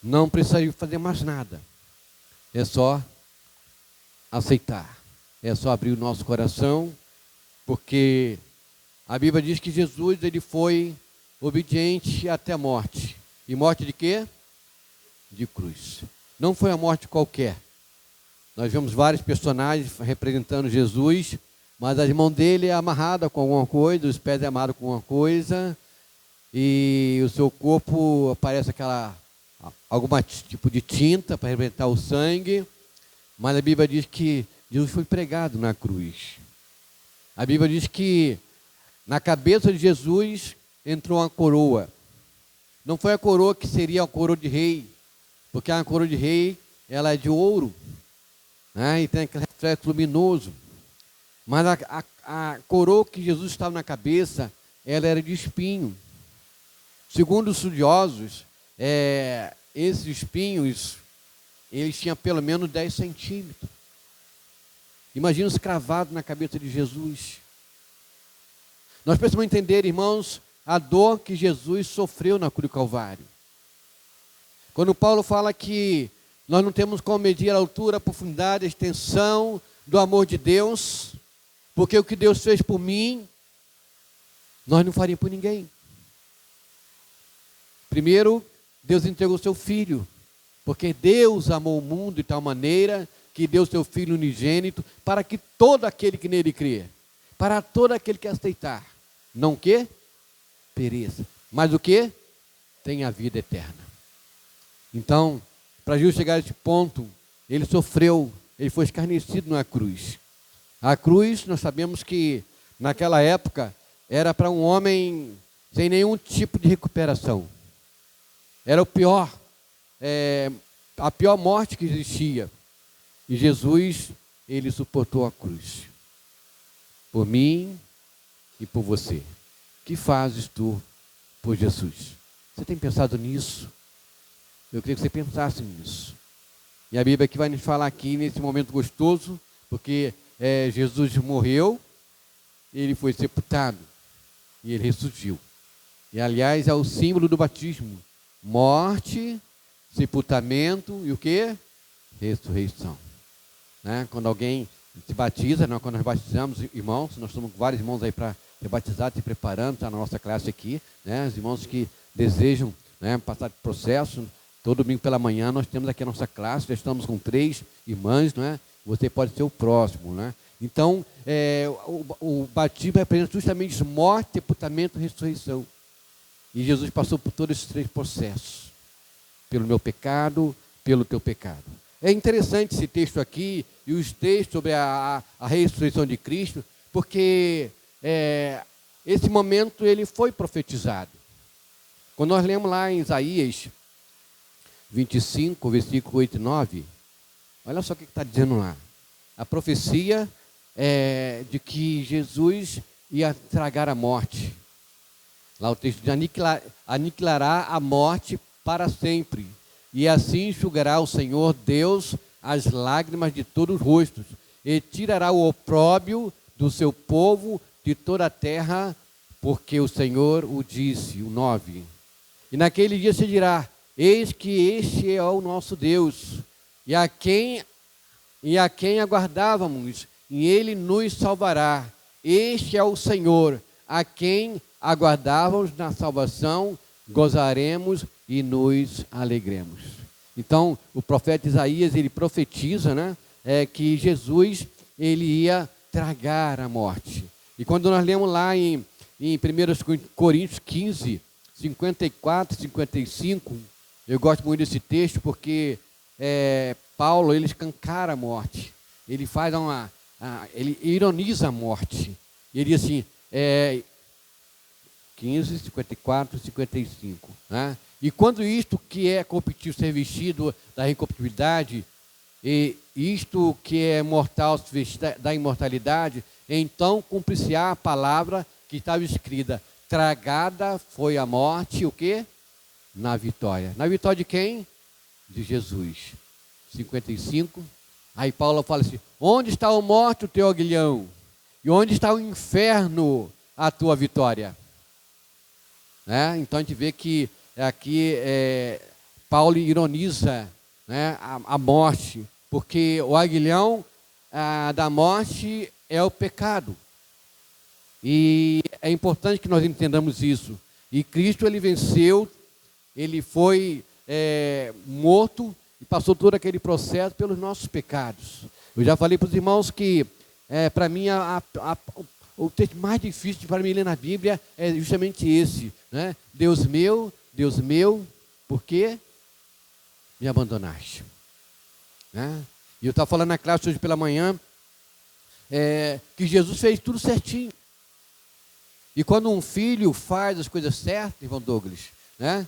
Não precisaria fazer mais nada. É só aceitar. É só abrir o nosso coração, porque a Bíblia diz que Jesus ele foi obediente até a morte. E morte de quê? De cruz. Não foi a morte qualquer. Nós vemos vários personagens representando Jesus, mas as mãos dele é amarrada com alguma coisa, os pés é amarrado com alguma coisa, e o seu corpo parece algum tipo de tinta para representar o sangue, mas a Bíblia diz que Jesus foi pregado na cruz. A Bíblia diz que na cabeça de Jesus entrou uma coroa. Não foi a coroa que seria a coroa de rei, porque a coroa de rei ela é de ouro, né? E tem aquele reflexo luminoso. Mas a coroa que Jesus estava na cabeça, ela era de espinho. Segundo os estudiosos, esses espinhos, eles tinham pelo menos 10 centímetros. Imagina os cravados na cabeça de Jesus. Nós precisamos entender, irmãos, a dor que Jesus sofreu na cruz do Calvário. Quando Paulo fala que nós não temos como medir a altura, a profundidade, a extensão do amor de Deus, porque o que Deus fez por mim, nós não faríamos por ninguém. Primeiro, Deus entregou seu Filho, porque Deus amou o mundo de tal maneira que deu seu Filho unigênito para que todo aquele que nele crê, para todo aquele que aceitar, não que pereça, mas o que? Tenha a vida eterna. Então, para Jesus chegar a esse ponto, ele sofreu, ele foi escarnecido na cruz. A cruz, nós sabemos que naquela época era para um homem sem nenhum tipo de recuperação. Era o pior, a pior morte que existia. E Jesus, ele suportou a cruz. Por mim e por você. Que fazes tu por Jesus? Você tem pensado nisso? Eu queria que você pensasse nisso. E a Bíblia aqui vai nos falar aqui nesse momento gostoso, porque Jesus morreu, ele foi sepultado e ele ressurgiu. E aliás é o símbolo do batismo: morte, sepultamento e o que? Ressurreição. Né? Quando alguém se batiza, quando nós batizamos irmãos, nós somos vários irmãos aí para ser batizados, se preparando, está na nossa classe aqui, né? Os irmãos que desejam, né, passar de processo. Todo domingo pela manhã nós temos aqui a nossa classe, já estamos com 3 irmãs, não é? Você pode ser o próximo, né? Então, o batismo representa justamente morte, sepultamento e ressurreição. E Jesus passou por todos esses 3 processos. Pelo meu pecado, pelo teu pecado. É interessante esse texto aqui e os textos sobre a ressurreição de Cristo, porque esse momento ele foi profetizado. Quando nós lemos lá em Isaías 25, versículo 8 e 9, olha só o que está dizendo lá. A profecia de que Jesus ia tragar a morte. Lá o texto diz: aniquilará a morte para sempre, e assim enxugará o Senhor Deus as lágrimas de todos os rostos, e tirará o opróbrio do seu povo de toda a terra, porque o Senhor o disse. O 9. E naquele dia se dirá: eis que este é o nosso Deus, e a quem aguardávamos, e ele nos salvará. Este é o Senhor, a quem aguardávamos na salvação, gozaremos e nos alegremos. Então, o profeta Isaías, ele profetiza, né, que Jesus, ele ia tragar a morte. E quando nós lemos lá em 1 Coríntios 15, 54, 55, eu gosto muito desse texto porque Paulo, ele escancara a morte. Ele faz ele ironiza a morte. Ele diz assim, 15, 54, 55. Né? E quando isto que é corruptível ser vestido da incorruptibilidade, e isto que é mortal se vestir da imortalidade, então cumprir-se-á a palavra que estava escrita: tragada foi a morte, o quê? Na vitória. Na vitória de quem? De Jesus. 55, Aí Paulo fala assim: onde está a morte, o teu aguilhão? E onde está o inferno, a tua vitória? Né? Então a gente vê que aqui Paulo ironiza, né, a morte, porque o aguilhão da morte é o pecado. E é importante que nós entendamos isso. E Cristo, ele venceu, ele foi morto e passou todo aquele processo pelos nossos pecados. Eu já falei para os irmãos que, para mim, o texto mais difícil para mim ler na Bíblia é justamente esse, né? Deus meu, por que me abandonaste? Né? E eu estava falando na classe hoje pela manhã, que Jesus fez tudo certinho. E quando um filho faz as coisas certas, irmão Douglas, né?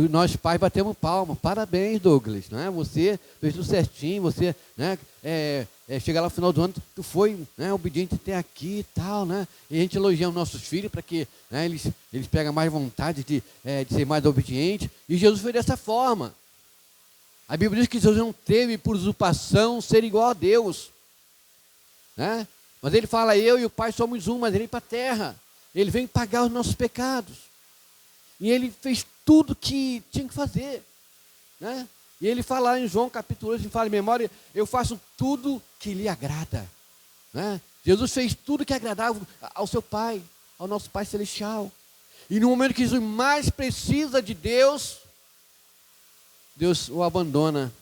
Nós pais batemos palma. Parabéns, Douglas, né? Você fez tudo certinho, você, né? Chega lá no final do ano, tu foi, né, obediente até aqui e tal, né? E a gente elogia os nossos filhos para que, né, eles pegam mais vontade de ser mais obediente. E Jesus foi dessa forma. A Bíblia diz que Jesus não teve por usurpação ser igual a Deus, né? Mas ele fala: eu e o Pai somos um, mas ele veio para a terra. Ele vem pagar os nossos pecados. E ele fez tudo que tinha que fazer, né? E ele fala em João capítulo 8, ele fala em memória: eu faço tudo que lhe agrada, né? Jesus fez tudo que agradava ao seu Pai, ao nosso Pai Celestial. E no momento que Jesus mais precisa de Deus, Deus o abandona,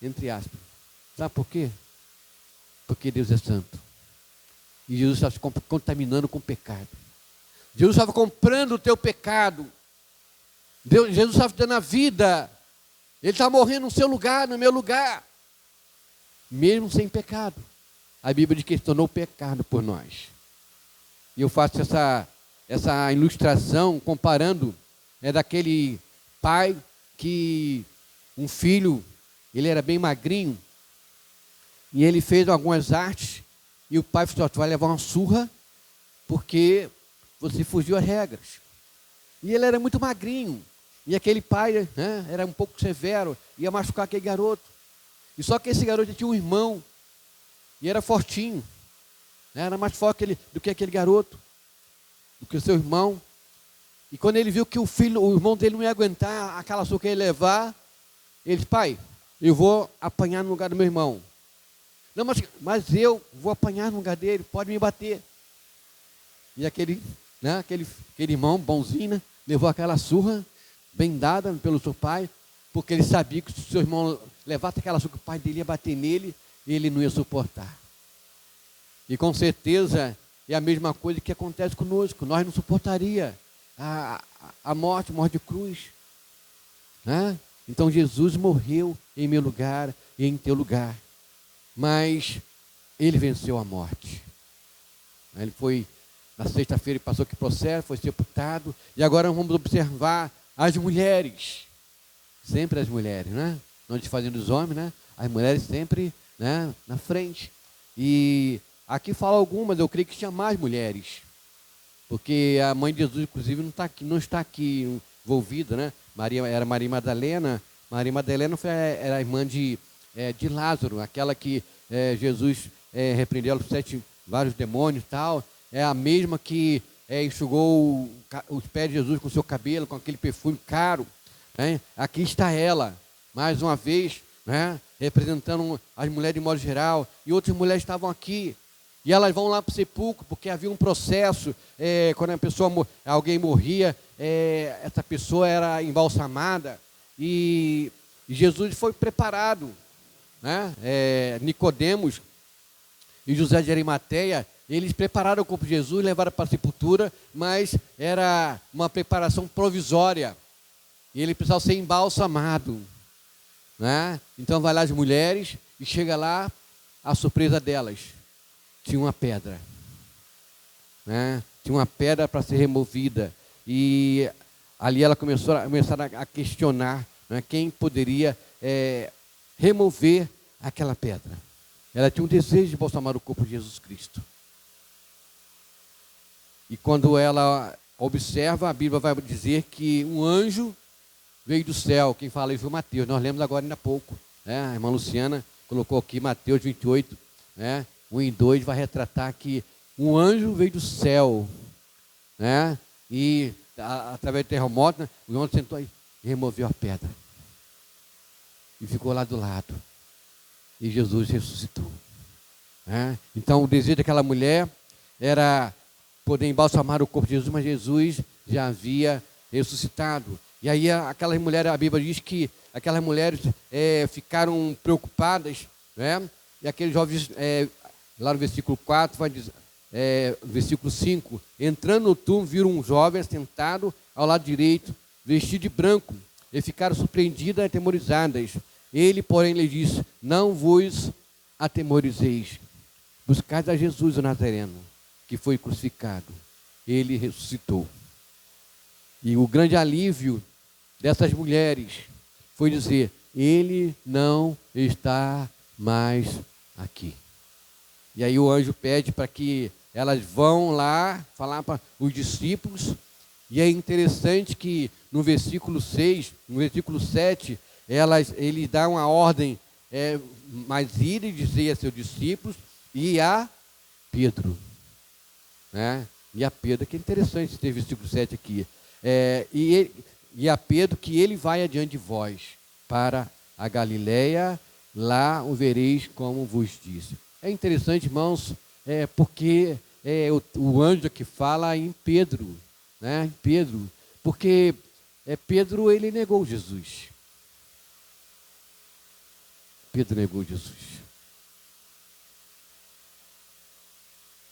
entre aspas. Sabe por quê? Porque Deus é santo. E Jesus está se contaminando com o pecado. Jesus estava comprando o teu pecado. Jesus estava te dando a vida. Ele está morrendo no seu lugar, no meu lugar. Mesmo sem pecado. A Bíblia diz que ele tornou pecado por nós. E eu faço essa ilustração comparando daquele pai que um filho, ele era bem magrinho, e ele fez algumas artes, e o pai falou: tu vai levar uma surra, porque você fugiu às regras. E ele era muito magrinho, e aquele pai, né, era um pouco severo, ia machucar aquele garoto. E só que esse garoto tinha um irmão, e era fortinho, né, era mais forte do que aquele garoto, do que o seu irmão. E quando ele viu que o irmão dele não ia aguentar aquela surra que ele ia levar, ele disse: pai, eu vou apanhar no lugar do meu irmão. Não, mas eu vou apanhar no lugar dele, pode me bater. E aquele irmão bonzinho, né, levou aquela surra bem dada pelo seu pai, porque ele sabia que se o seu irmão levasse aquela surra, que o pai dele ia bater nele, ele não ia suportar. E com certeza é a mesma coisa que acontece conosco. Nós não suportaria a morte de cruz, né? Então Jesus morreu em meu lugar e em teu lugar. Mas ele venceu a morte. Ele foi, na sexta-feira, ele passou aqui processo, foi sepultado. E agora vamos observar as mulheres. Sempre as mulheres, né? Não desfazendo os homens, né? As mulheres sempre, né, na frente. E aqui fala algumas, eu creio que tinha mais mulheres. Porque a mãe de Jesus, inclusive, não está aqui envolvida, né? Era Maria Madalena. Maria Madalena era a irmã de Lázaro, aquela que Jesus repreendeu vários demônios e tal. É a mesma que enxugou os pés de Jesus com o seu cabelo, com aquele perfume caro, né? Aqui está ela, mais uma vez, né, representando as mulheres de modo geral. E outras mulheres estavam aqui. E elas vão lá para o sepulcro, porque havia um processo, quando alguém morria, essa pessoa era embalsamada. E Jesus foi preparado, né? Nicodemos e José de Arimateia, eles prepararam o corpo de Jesus, levaram para a sepultura, mas era uma preparação provisória. E ele precisava ser embalsamado, né? Então vai lá as mulheres e chega lá, a surpresa delas. Tinha uma pedra, né? Tinha uma pedra para ser removida. E ali ela começou a questionar, né, quem poderia remover aquela pedra. Ela tinha um desejo de embalsamar o corpo de Jesus Cristo. E quando ela observa, a Bíblia vai dizer que um anjo veio do céu. Quem fala isso foi Mateus. Nós lemos agora ainda há pouco, né? A irmã Luciana colocou aqui Mateus 28, né? 1 e 2, vai retratar que um anjo veio do céu, né? E através do terremoto, né? O anjo sentou aí e removeu a pedra. E ficou lá do lado. E Jesus ressuscitou. Né? Então o desejo daquela mulher era poder embalsamar o corpo de Jesus, mas Jesus já havia ressuscitado. E aí aquelas mulheres, a Bíblia diz que aquelas mulheres ficaram preocupadas, né? E aqueles jovens, lá no versículo 4, vai dizer, no versículo 5, entrando no túmulo, viram um jovem sentado ao lado direito, vestido de branco, e ficaram surpreendidas e atemorizadas. Ele, porém, lhe disse: não vos atemorizeis, buscais a Jesus o Nazareno, que foi crucificado. Ele ressuscitou. E o grande alívio dessas mulheres foi dizer: ele não está mais aqui. E aí o anjo pede para que elas vão lá falar para os discípulos. E é interessante que no versículo 6, no versículo 7, ele dá uma ordem, mas ir e dizer a seus discípulos e a Pedro. Né? E a Pedro, que é interessante esse versículo 7 aqui. E a Pedro que ele vai adiante de vós para a Galileia, lá o vereis como vos disse. É interessante, irmãos, porque o anjo que fala em Pedro, né? Em Pedro, porque Pedro ele negou Jesus. Pedro negou Jesus.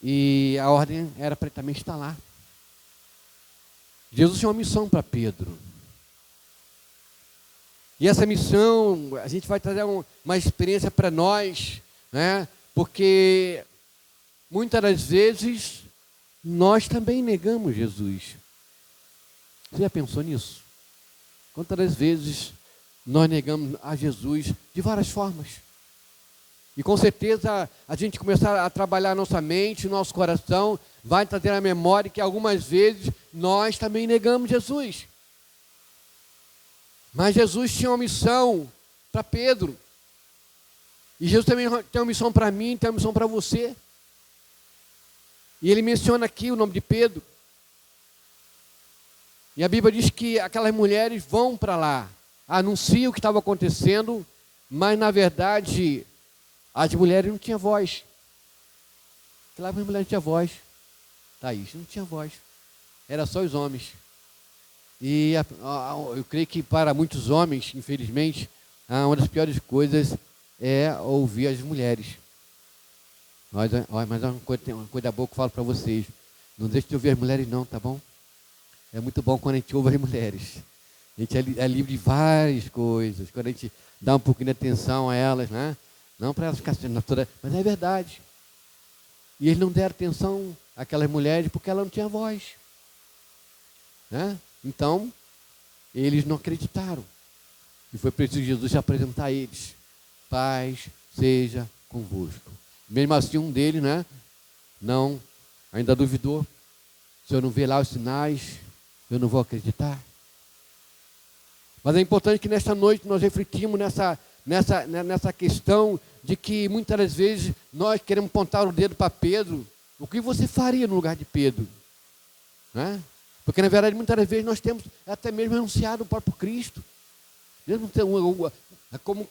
E a ordem era para ele também estar lá. Jesus tinha uma missão para Pedro. E essa missão, a gente vai trazer uma experiência para nós, né? Porque muitas das vezes nós também negamos Jesus. Você já pensou nisso? Quantas das vezes nós negamos a Jesus de várias formas? E com certeza a gente começar a trabalhar nossa mente, nosso coração, vai trazer a memória que algumas vezes nós também negamos Jesus. Mas Jesus tinha uma missão para Pedro. E Jesus também tem uma missão para mim, tem uma missão para você. E ele menciona aqui o nome de Pedro. E a Bíblia diz que aquelas mulheres vão para lá, anunciam o que estava acontecendo, mas na verdade as mulheres não tinham voz. Aquelas mulheres não tinham voz. Thaís, não tinha voz. Era só os homens. E eu creio que para muitos homens, infelizmente, uma das piores coisas é ouvir as mulheres. Mas é uma coisa boa que eu falo para vocês. Não deixe de ouvir as mulheres não, tá bom? É muito bom quando a gente ouve as mulheres. A gente é livre de várias coisas. Quando a gente dá um pouquinho de atenção a elas, né? Não para elas ficarem sendo toda, mas é verdade. E eles não deram atenção àquelas mulheres porque ela não tinha voz. Né? Então, eles não acreditaram. E foi preciso Jesus se apresentar a eles. Paz seja convosco. Mesmo assim, um deles, né? Ainda duvidou. Se eu não ver lá os sinais, eu não vou acreditar. Mas é importante que nesta noite nós refletimos nessa questão de que muitas das vezes nós queremos apontar o dedo para Pedro. O que você faria no lugar de Pedro? Né? Porque na verdade muitas das vezes nós temos até mesmo anunciado o próprio Cristo. Mesmo como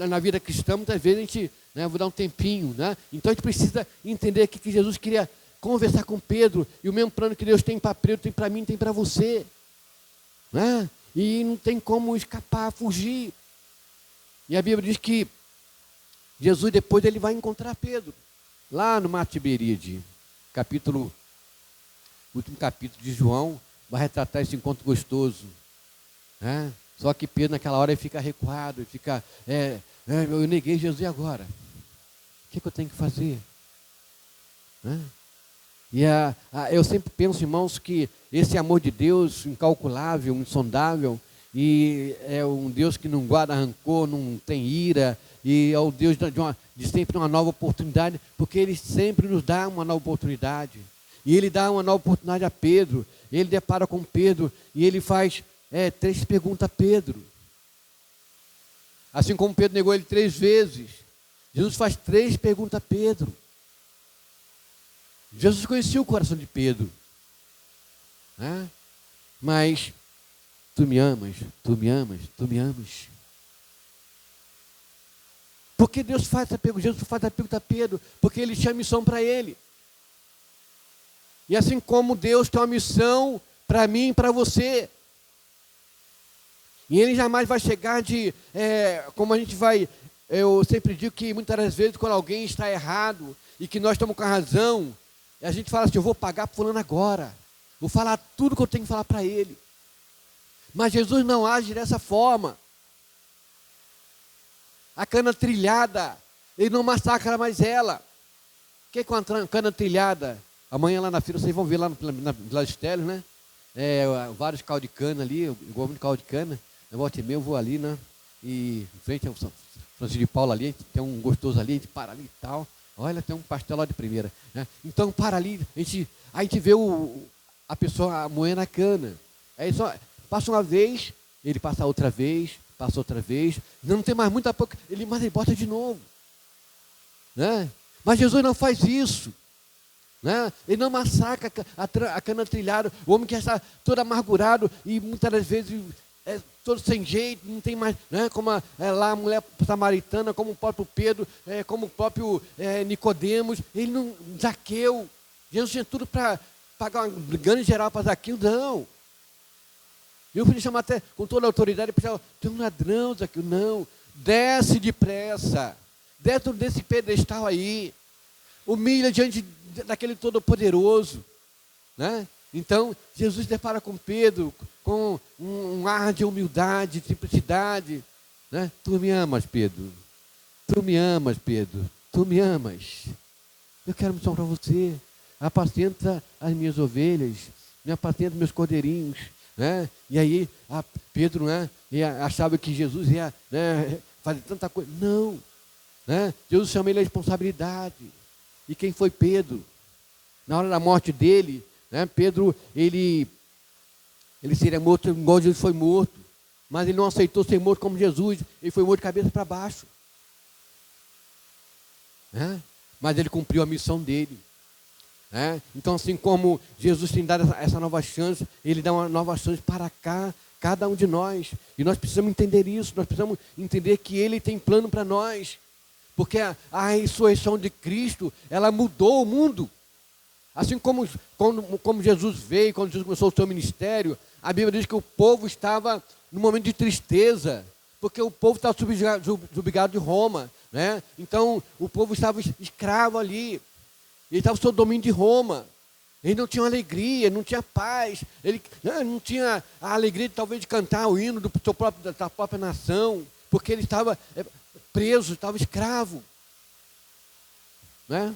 na vida cristã, muitas vezes a gente, né, vou dar um tempinho, né? Então a gente precisa entender aqui que Jesus queria conversar com Pedro, e o mesmo plano que Deus tem para Pedro, tem para mim, tem para você. Né? E não tem como escapar, fugir. E a Bíblia diz que Jesus depois ele vai encontrar Pedro, lá no Mar Tiberíade, último capítulo de João, vai retratar esse encontro gostoso. Né? Só que Pedro naquela hora ele fica recuado, ele fica, eu neguei Jesus, e agora? O que eu tenho que fazer? Né? E eu sempre penso, irmãos, que esse amor de Deus, incalculável, insondável, e é um Deus que não guarda rancor, não tem ira, e é o Deus de sempre uma nova oportunidade, porque Ele sempre nos dá uma nova oportunidade. E Ele dá uma nova oportunidade a Pedro, Ele depara com Pedro, e Ele faz 3 perguntas a Pedro. Assim como Pedro negou Ele 3 vezes, Jesus faz 3 perguntas a Pedro. Jesus conhecia o coração de Pedro. Né? Mas, tu me amas, tu me amas, tu me amas. Por que Deus faz essa pergunta? Jesus faz essa pergunta a Pedro, porque ele tinha missão para ele. E assim como Deus tem uma missão para mim e para você. E ele jamais vai chegar como a gente vai... Eu sempre digo que muitas das vezes quando alguém está errado e que nós estamos com a razão, a gente fala assim, eu vou pagar para fulano agora. Vou falar tudo que eu tenho que falar para ele. Mas Jesus não age dessa forma. A cana trilhada, ele não massacra mais ela. O que é uma cana trilhada? Amanhã lá na feira, vocês vão ver lá na Vila Estélio, né? Vários caldos de cana ali, eu gosto muito de caldo de cana. Na volta e meia eu vou ali, né? E em frente ao São Francisco de Paula ali, tem um gostoso ali, a gente para ali e tal. Olha, tem um pastel lá de primeira. Né? Então, para ali, a gente vê a pessoa moendo a cana. Aí só passa uma vez, ele passa outra vez, passa outra vez. Não tem mais muita pouco, mas ele bota de novo. Né? Mas Jesus não faz isso. Né? Ele não massacra a cana trilhada. O homem que está todo amargurado e muitas das vezes todo sem jeito, não tem mais, né? Como lá a mulher samaritana, como o próprio Pedro, como o próprio Nicodemos, ele não, Zaqueu, Jesus tinha tudo para pagar uma grande geral para Zaqueu, não. Eu podia chamar até com toda a autoridade, tem um ladrão, Zaqueu, não, desce depressa, desce desse pedestal aí, humilha diante daquele todo-poderoso, né? Então, Jesus se depara com Pedro, com um ar de humildade, de simplicidade. Né? Tu me amas, Pedro. Tu me amas, Pedro. Tu me amas. Eu quero missão para você. Apacenta as minhas ovelhas. Me apacenta meus cordeirinhos. Né? E aí, Pedro, né, achava que Jesus ia, né, fazer tanta coisa. Não. Né? Jesus chama ele a responsabilidade. E quem foi Pedro? Na hora da morte dele, né, Pedro, ele seria morto igual Jesus foi morto, mas ele não aceitou ser morto como Jesus, ele foi morto de cabeça para baixo. Né? Mas ele cumpriu a missão dele. Né? Então, assim como Jesus tem dado essa nova chance, ele dá uma nova chance para cada um de nós. E nós precisamos entender isso, nós precisamos entender que ele tem plano para nós. Porque a ressurreição de Cristo, ela mudou o mundo. Assim como Jesus veio, quando Jesus começou o seu ministério, a Bíblia diz que o povo estava num momento de tristeza, porque o povo estava subjugado de Roma. Né? Então, o povo estava escravo ali, ele estava sob o domínio de Roma. Ele não tinha alegria, não tinha paz, ele não tinha a alegria talvez de cantar o hino da própria nação, porque ele estava preso, estava escravo. Né?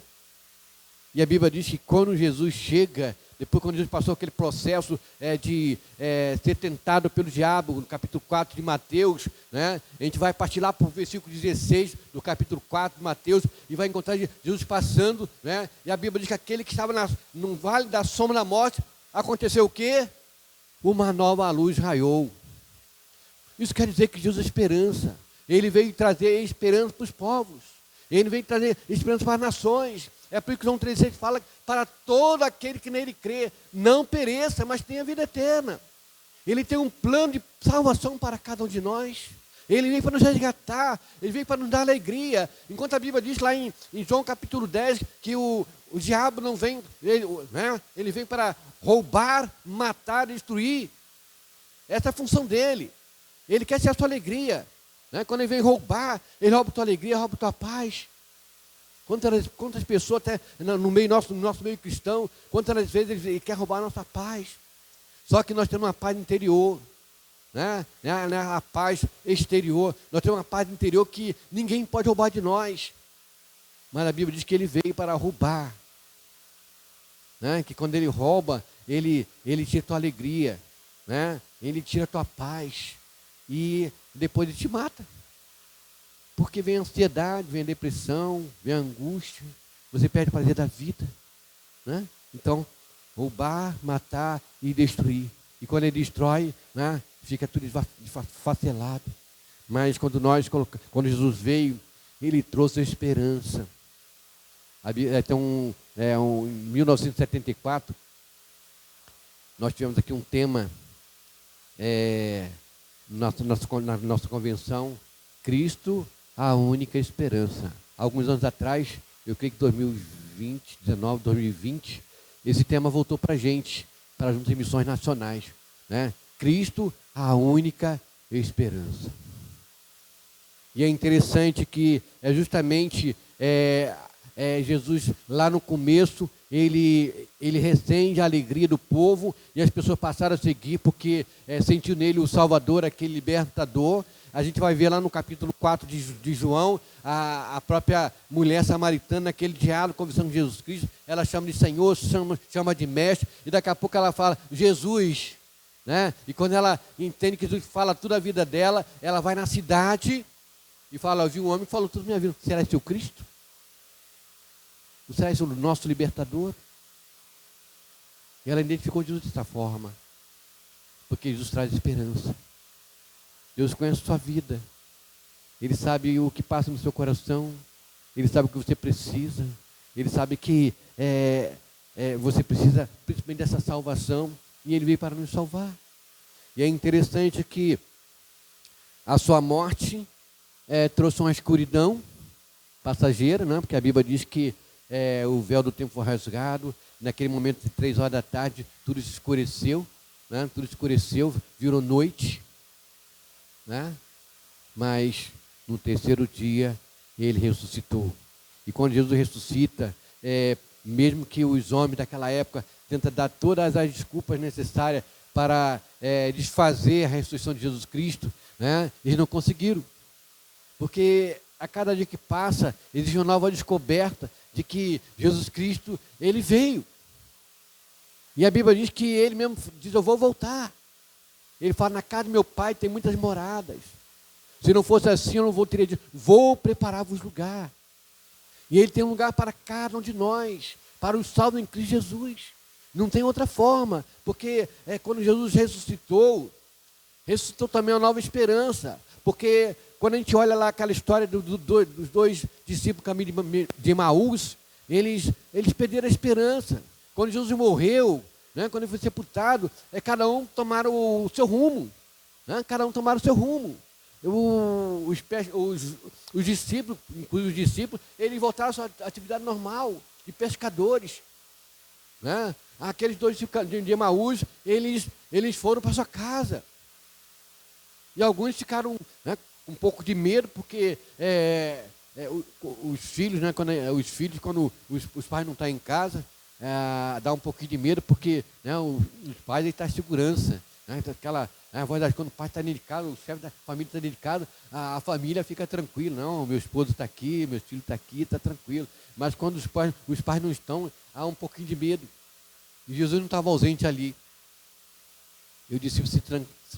E a Bíblia diz que quando Jesus chega, depois quando Jesus passou aquele processo de ser tentado pelo diabo, no capítulo 4 de Mateus, né? A gente vai partir lá para o versículo 16 do capítulo 4 de Mateus e vai encontrar Jesus passando, né? E a Bíblia diz que aquele que estava no vale da sombra da morte, aconteceu o quê? Uma nova luz raiou. Isso quer dizer que Jesus é esperança. Ele veio trazer esperança para os povos. Ele veio trazer esperança para as nações. É por isso que João 3,6 fala para todo aquele que nele crê, não pereça, mas tenha vida eterna. Ele tem um plano de salvação para cada um de nós. Ele veio para nos resgatar, ele veio para nos dar alegria. Enquanto a Bíblia diz lá em João capítulo 10 que o diabo não vem, ele vem para roubar, matar, destruir. Essa é a função dele. Ele quer ser a sua alegria. Né? Quando ele vem roubar, ele rouba a tua alegria, rouba a tua paz. Quantas pessoas, até no nosso meio cristão, quantas vezes ele quer roubar a nossa paz. Só que nós temos uma paz interior, né? A paz exterior. Nós temos uma paz interior que ninguém pode roubar de nós. Mas a Bíblia diz que ele veio para roubar. Né? Que quando ele rouba, ele tira a tua alegria, né? Ele tira a tua paz. E depois ele te mata. Porque vem a ansiedade, vem a depressão, vem a angústia. Você perde o prazer da vida. Né? Então, roubar, matar e destruir. E quando ele destrói, fica tudo esfacelado. Mas quando Jesus veio, ele trouxe a esperança. Então, em 1974, nós tivemos aqui um tema na nossa convenção, Cristo, a única esperança. Alguns anos atrás, eu creio que 2020, esse tema voltou para a gente, para as missões nacionais, né? Cristo, a única esperança. E é interessante que justamente Jesus, lá no começo, ele recende a alegria do povo e as pessoas passaram a seguir porque sentiu nele o Salvador, aquele libertador. A gente vai ver lá no capítulo 4 de João, a própria mulher samaritana, naquele diálogo, conversando com Jesus Cristo, ela chama de Senhor, chama de Mestre, e daqui a pouco ela fala, Jesus, né? E quando ela entende que Jesus fala toda a vida dela, ela vai na cidade e fala, eu vi um homem que falou toda a minha vida, será esse o Cristo? Será esse o nosso libertador? E ela identificou Jesus dessa forma, porque Jesus traz esperança. Deus conhece a sua vida. Ele sabe o que passa no seu coração. Ele sabe o que você precisa. Ele sabe que você precisa principalmente dessa salvação. E Ele veio para nos salvar. E é interessante que a sua morte trouxe uma escuridão passageira, né? Porque a Bíblia diz que o véu do tempo foi rasgado. Naquele momento de 3 horas da tarde, tudo se escureceu. Né? Tudo escureceu, virou noite. Né? Mas no terceiro dia ele ressuscitou. E quando Jesus ressuscita, mesmo que os homens daquela época tentam dar todas as desculpas necessárias para desfazer a ressurreição de Jesus Cristo, né? Eles não conseguiram. Porque a cada dia que passa, existe uma nova descoberta de que Jesus Cristo, ele veio. E a Bíblia diz que ele mesmo diz, eu vou voltar. Ele fala, na casa do meu pai tem muitas moradas. Se não fosse assim, eu não teria dito, vou preparar-vos lugar. E ele tem um lugar para cada um de nós, para os salvos em Cristo Jesus. Não tem outra forma, porque quando Jesus ressuscitou também uma nova esperança. Porque quando a gente olha lá aquela história dos dois discípulos caminho de Emaús, eles perderam a esperança. Quando Jesus morreu, né, quando ele foi sepultado, cada um tomaram o seu rumo. Né? Cada um tomaram o seu rumo. Os discípulos, inclusive os discípulos, eles voltaram à sua atividade normal, de pescadores. Né? Aqueles dois de Emaús, eles foram para sua casa. E alguns ficaram, né, com um pouco de medo, porque os filhos, né, quando os pais não estão em casa, dá um pouquinho de medo, porque, né, os pais estão em segurança. Né, a voz quando o pai está dentro de casa, o chefe da família está dentro de casa, a família fica tranquila. Não, meu esposo está aqui, meu filho está aqui, está tranquilo. Mas quando os pais não estão, há um pouquinho de medo. E Jesus não estava ausente ali. Eu disse, se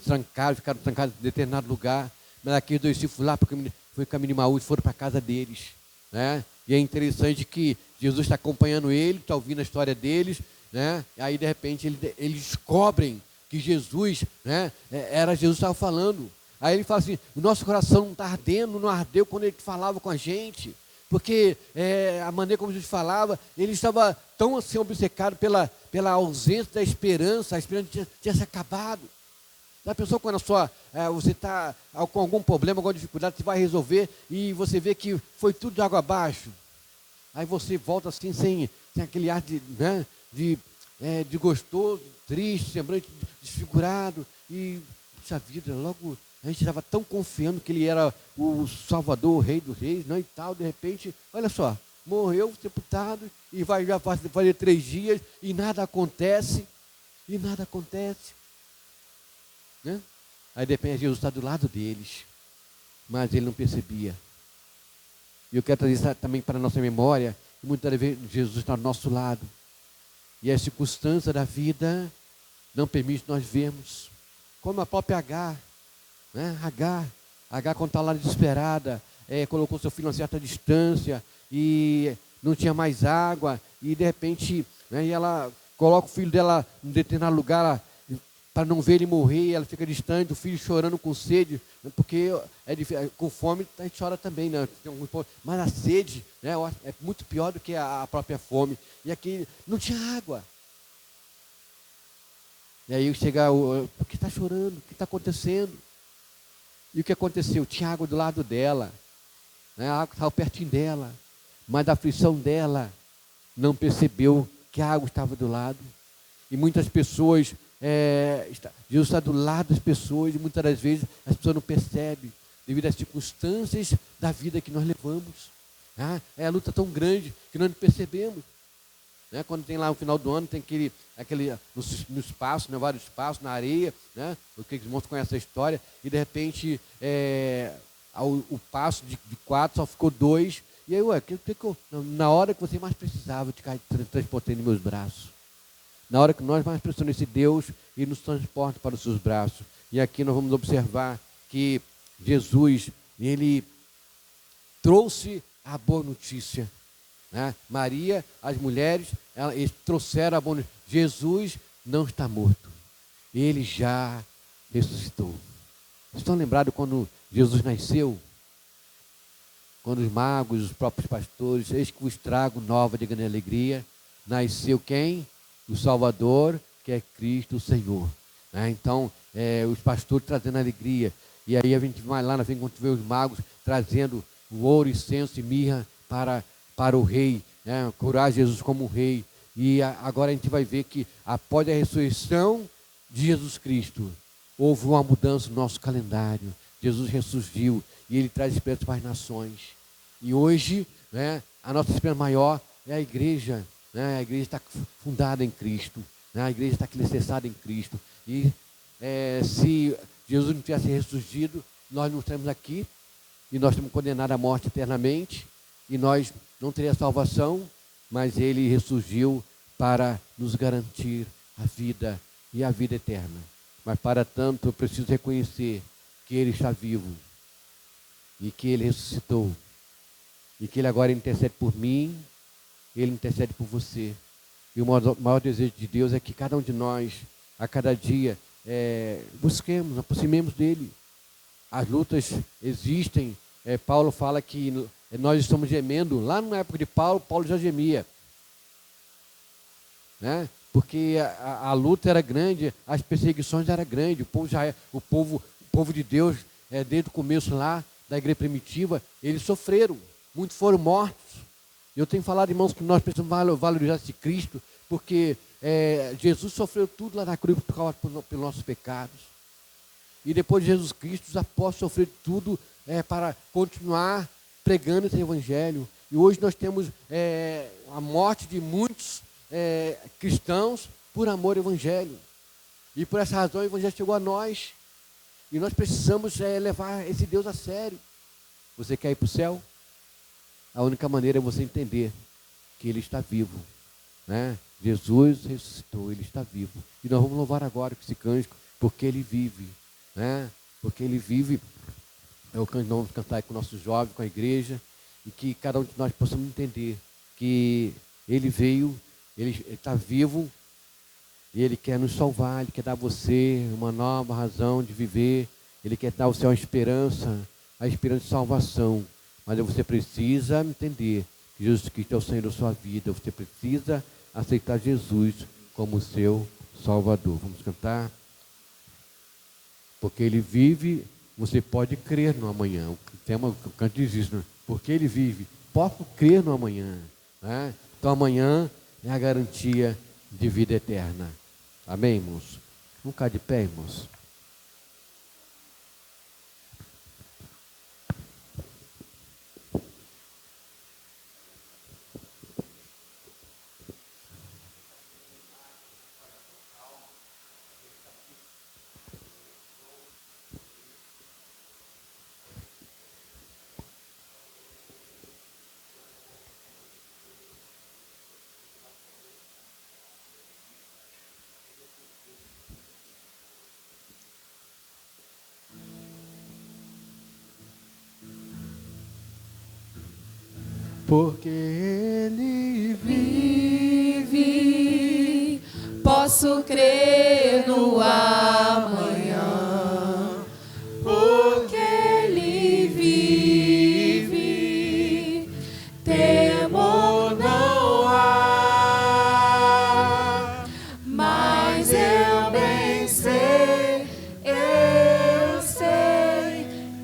trancaram, ficaram trancados em determinado lugar. Mas aqueles dois discípulos lá, porque foi o caminho de Emaús, foram para a casa deles. Né? E é interessante que Jesus está acompanhando ele, está ouvindo a história deles. Né? E aí, de repente, eles descobrem que Jesus, né, era Jesus que estava falando. Aí ele fala assim, o nosso coração não está ardendo, não ardeu quando ele falava com a gente. Porque a maneira como Jesus falava, ele estava tão assim obcecado pela ausência da esperança, a esperança tinha se acabado. Já pensou quando você está com algum problema, alguma dificuldade, você vai resolver e você vê que foi tudo de água abaixo? Aí você volta assim, sem aquele ar de gostoso, triste, semblante desfigurado. E, puxa vida, logo a gente estava tão confiando que ele era o Salvador, o Rei dos Reis, não, e tal, de repente, olha só, morreu, sepultado, e vai já fazer 3 dias, e nada acontece. Né? Aí de repente Jesus está do lado deles, mas ele não percebia. E eu quero trazer isso também para a nossa memória, que muitas vezes Jesus está do nosso lado, e a circunstância da vida não permite nós vermos, como a própria Agar, né? Agar quando está lá desesperada, colocou seu filho a uma certa distância, e não tinha mais água, e de repente, né, e ela coloca o filho dela em determinado lugar, para não ver ele morrer, ela fica distante, o filho chorando com sede, porque com fome a gente chora também, né? Mas a sede, né, é muito pior do que a própria fome. E aqui não tinha água. E aí chega por que está chorando? O que está acontecendo? E o que aconteceu? Tinha água do lado dela, né? A água estava pertinho dela, mas a aflição dela não percebeu que a água estava do lado. E muitas pessoas, Jesus está do lado das pessoas, e muitas das vezes as pessoas não percebem, devido às circunstâncias da vida que nós levamos. É a luta tão grande que nós não percebemos. Né? Quando tem lá no final do ano, tem aquele no espaço, né? Vários espaços, na areia, né? Porque os irmãos conhecem a história, e de repente o passo de 4 só ficou 2, e aí, na hora que você mais precisava, eu te transportei nos meus braços. Na hora que nós mais precisamos desse Deus, Ele nos transporta para os seus braços. E aqui nós vamos observar que Jesus, Ele trouxe a boa notícia. Né? Maria, as mulheres, eles trouxeram a boa notícia. Jesus não está morto. Ele já ressuscitou. Estão lembrados quando Jesus nasceu? Quando os magos, os próprios pastores, eis que vos trago nova de grande alegria. Nasceu quem? O Salvador, que é Cristo o Senhor. Né? Então, os pastores trazendo alegria. E aí a gente vai lá na frente, quando vê os magos trazendo o ouro, incenso e mirra para o rei, né? Curar Jesus como rei. E agora a gente vai ver que após a ressurreição de Jesus Cristo, houve uma mudança no nosso calendário. Jesus ressurgiu e Ele traz esperança para as nações. E hoje, né, a nossa esperança maior é a igreja. Né? A igreja está fundada em Cristo. Né? A igreja está alicerçada em Cristo. E se Jesus não tivesse ressurgido, nós não estamos aqui e nós estamos condenados à morte eternamente. E nós não teríamos salvação, mas Ele ressurgiu para nos garantir a vida e a vida eterna. Mas para tanto eu preciso reconhecer que Ele está vivo e que Ele ressuscitou e que Ele agora intercede por mim, Ele intercede por você. E o maior desejo de Deus é que cada um de nós, a cada dia, busquemos, aproximemos dEle. As lutas existem. Paulo fala que nós estamos gemendo. Lá na época de Paulo já gemia. Né? Porque a luta era grande, as perseguições eram grandes. O povo de Deus, desde o começo lá da igreja primitiva, eles sofreram. Muitos foram mortos. Eu tenho falado, irmãos, que nós precisamos valorizar esse Cristo, porque Jesus sofreu tudo lá na cruz pelos nossos pecados. E depois de Jesus Cristo, os apóstolos sofreram tudo para continuar pregando esse evangelho. E hoje nós temos a morte de muitos cristãos por amor ao evangelho. E por essa razão o evangelho chegou a nós. E nós precisamos levar esse Deus a sério. Você quer ir para o céu? A única maneira é você entender que Ele está vivo. Né? Jesus ressuscitou, Ele está vivo. E nós vamos louvar agora com esse cântico, porque Ele vive. Né? Porque Ele vive. É o cântico que nós vamos cantar com nossos jovens, com a igreja. E que cada um de nós possamos entender que Ele veio, Ele está vivo. E Ele quer nos salvar, Ele quer dar a você uma nova razão de viver. Ele quer dar ao céu a esperança de salvação. Mas você precisa entender que Jesus Cristo é o Senhor da sua vida. Você precisa aceitar Jesus como seu Salvador. Vamos cantar? Porque Ele vive, você pode crer no amanhã. O canto diz isso, né? Porque Ele vive, posso crer no amanhã. Né? Então amanhã é a garantia de vida eterna. Amém, irmãos? Vamos ficar de pé, irmãos? Porque Ele vive, posso crer no amanhã, porque Ele vive, temor não há, mas eu bem sei,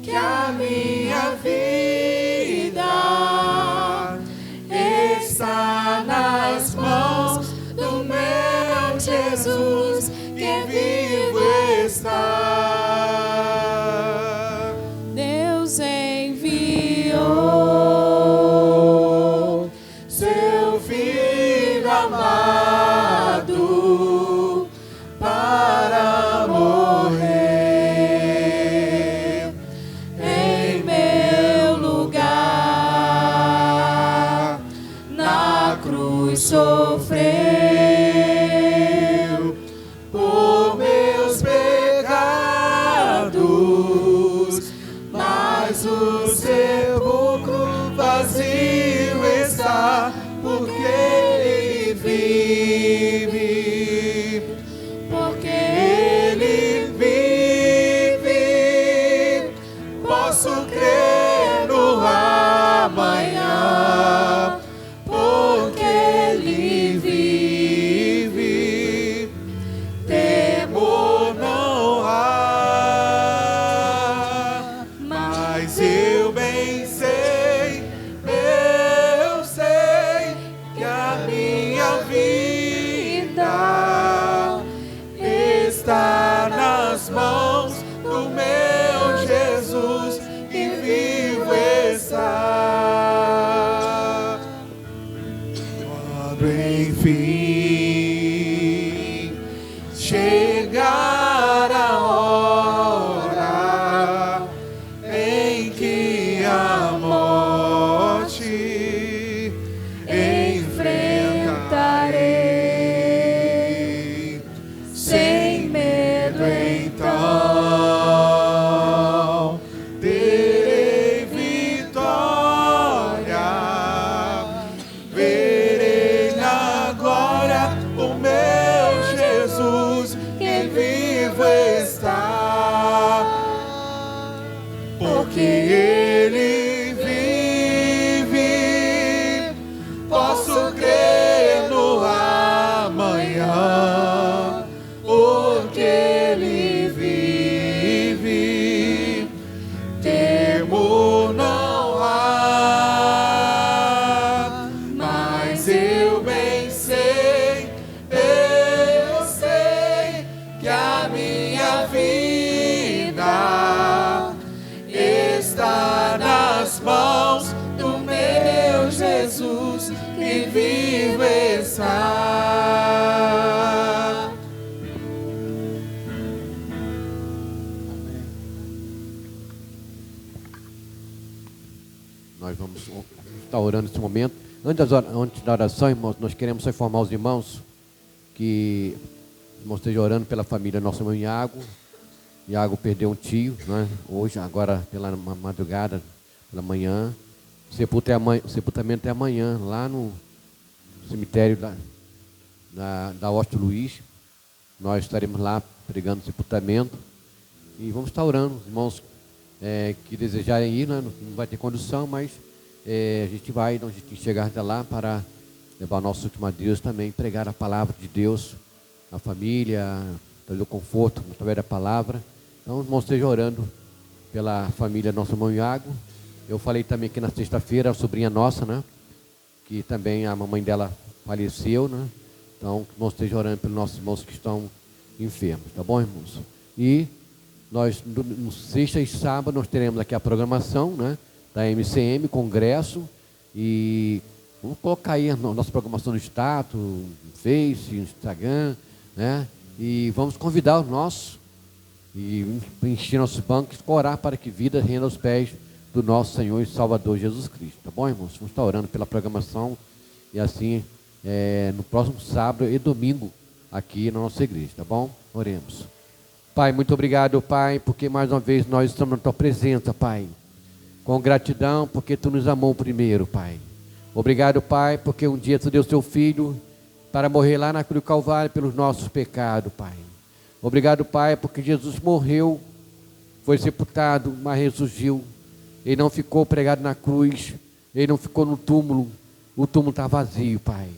que a minha vida está nas mãos do meu Jesus, que vivo está. Deus enviou seu Filho amado para morrer em meu lugar, na cruz sofreu por meus pecados, mas o sepulcro vazio está, porque Ele vive, porque Ele vive, posso crer no amanhã, porque Ele vive, temor não há, mas eu bem sei, que a minha vida está nas mãos do meu Jesus, que vivo está. Quando enfim chegar a hora em que a morte enfrentarei, sem medo então terei vitória, verei na glória o meu Jesus, que vivo está, porque Ele vive, posso crer no amanhã, porque Ele vive, temor não há, mas eu bem sei, que a minha vida está nas mãos do meu Jesus, que vivo está. Nós vamos estar orando nesse momento. Antes da oração, irmãos, nós queremos só informar os irmãos que os irmãos estejam orando pela família do nosso irmão Iago. Iago perdeu um tio, né? Hoje, agora pela madrugada, pela manhã. O sepultamento é amanhã, lá no cemitério da Hoste Luiz. Nós estaremos lá pregando o sepultamento. E vamos estar orando, os irmãos que desejarem ir, né? Não vai ter condição, mas a gente vai, a gente chegar até lá para levar o nosso último adeus também, pregar a palavra de Deus, a família, trazer o conforto através da palavra. Então, os irmãos estejam orando pela família do nosso irmão Iago. Eu falei também que na sexta-feira, a sobrinha nossa, né? Que também a mamãe dela faleceu, né? Então, os irmãos estejam orando pelos nossos irmãos que estão enfermos, tá bom, irmãos? E nós, no sexta e sábado, nós teremos aqui a programação, né? Da MCM, congresso, e vamos colocar aí a nossa programação no status, no Face, no Instagram, né? E vamos convidar os nossos e encher nossos bancos, orar para que vida reina aos pés do nosso Senhor e Salvador Jesus Cristo, tá bom, irmãos? Vamos estar orando pela programação e assim, no próximo sábado e domingo aqui na nossa igreja, tá bom? Oremos. Pai, muito obrigado, Pai, porque mais uma vez nós estamos na Tua presença, Pai. Com gratidão, porque Tu nos amou primeiro, Pai. Obrigado, Pai, porque um dia Tu deu Teu Filho para morrer lá na cruz do Calvário pelos nossos pecados, Pai. Obrigado, Pai, porque Jesus morreu, foi sepultado, mas ressurgiu. Ele não ficou pregado na cruz, ele não ficou no túmulo, o túmulo está vazio, Pai.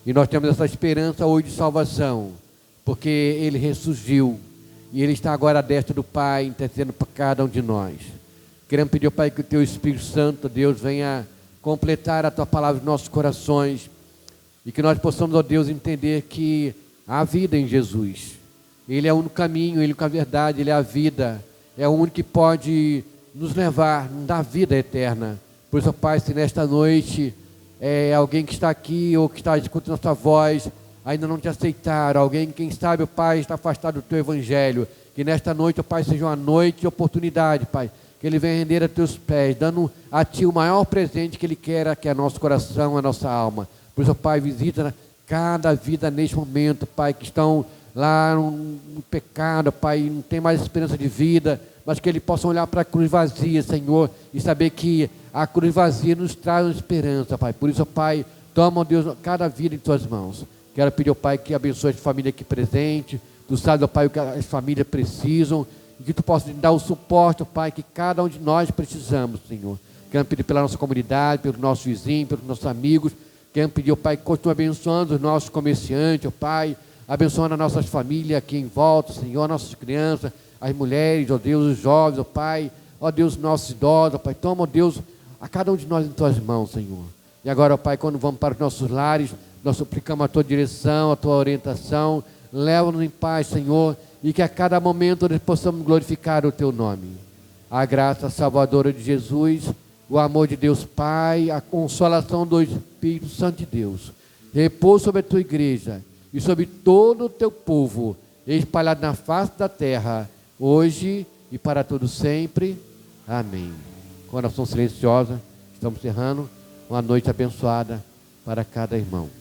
E nós temos essa esperança hoje de salvação, porque ele ressurgiu e ele está agora à destra do Pai, intercedendo por cada um de nós. Queremos pedir, Pai, que o Teu Espírito Santo, Deus, venha completar a Tua palavra em nossos corações e que nós possamos, ó Deus, entender que há vida em Jesus. Ele é o único caminho, Ele é a única verdade, Ele é a vida, é o único que pode nos levar, nos dar vida eterna. Por isso, ó Pai, se nesta noite alguém que está aqui ou que está escutando nossa voz ainda não te aceitaram, alguém, quem sabe, ó Pai, está afastado do Teu Evangelho, que nesta noite, ó Pai, seja uma noite de oportunidade, Pai, que Ele venha render a Teus pés, dando a Ti o maior presente que Ele quer, que é nosso coração, a nossa alma. Por isso, ó Pai, visita cada vida neste momento, Pai, que estão lá no pecado, Pai, não tem mais esperança de vida, mas que Ele possa olhar para a cruz vazia, Senhor, e saber que a cruz vazia nos traz uma esperança, Pai. Por isso, ó Pai, toma, ó Deus, cada vida em Tuas mãos. Quero pedir, ó Pai, que abençoe a família aqui presente. Tu sabes, ó Pai, o que as famílias precisam, e que Tu possa dar o suporte, ó Pai, que cada um de nós precisamos, Senhor. Quero pedir pela nossa comunidade, pelos nossos vizinhos, pelos nossos amigos. Quero pedir, ó Pai, que continue abençoando os nossos comerciantes, ó Pai, abençoando as nossas famílias aqui em volta, Senhor, nossas crianças, as mulheres, ó Deus, os jovens, ó Pai, ó Deus, nossos idosos, ó Pai, toma, ó Deus, a cada um de nós em Tuas mãos, Senhor. E agora, ó Pai, quando vamos para os nossos lares, nós suplicamos a Tua direção, a Tua orientação, leva-nos em paz, Senhor, e que a cada momento nós possamos glorificar o Teu nome. A graça salvadora de Jesus, o amor de Deus Pai, a consolação do Espírito Santo de Deus, repouso sobre a Tua igreja e sobre todo o Teu povo, espalhado na face da terra, hoje e para todo sempre. Amém. Com oração silenciosa, estamos encerrando uma noite abençoada para cada irmão.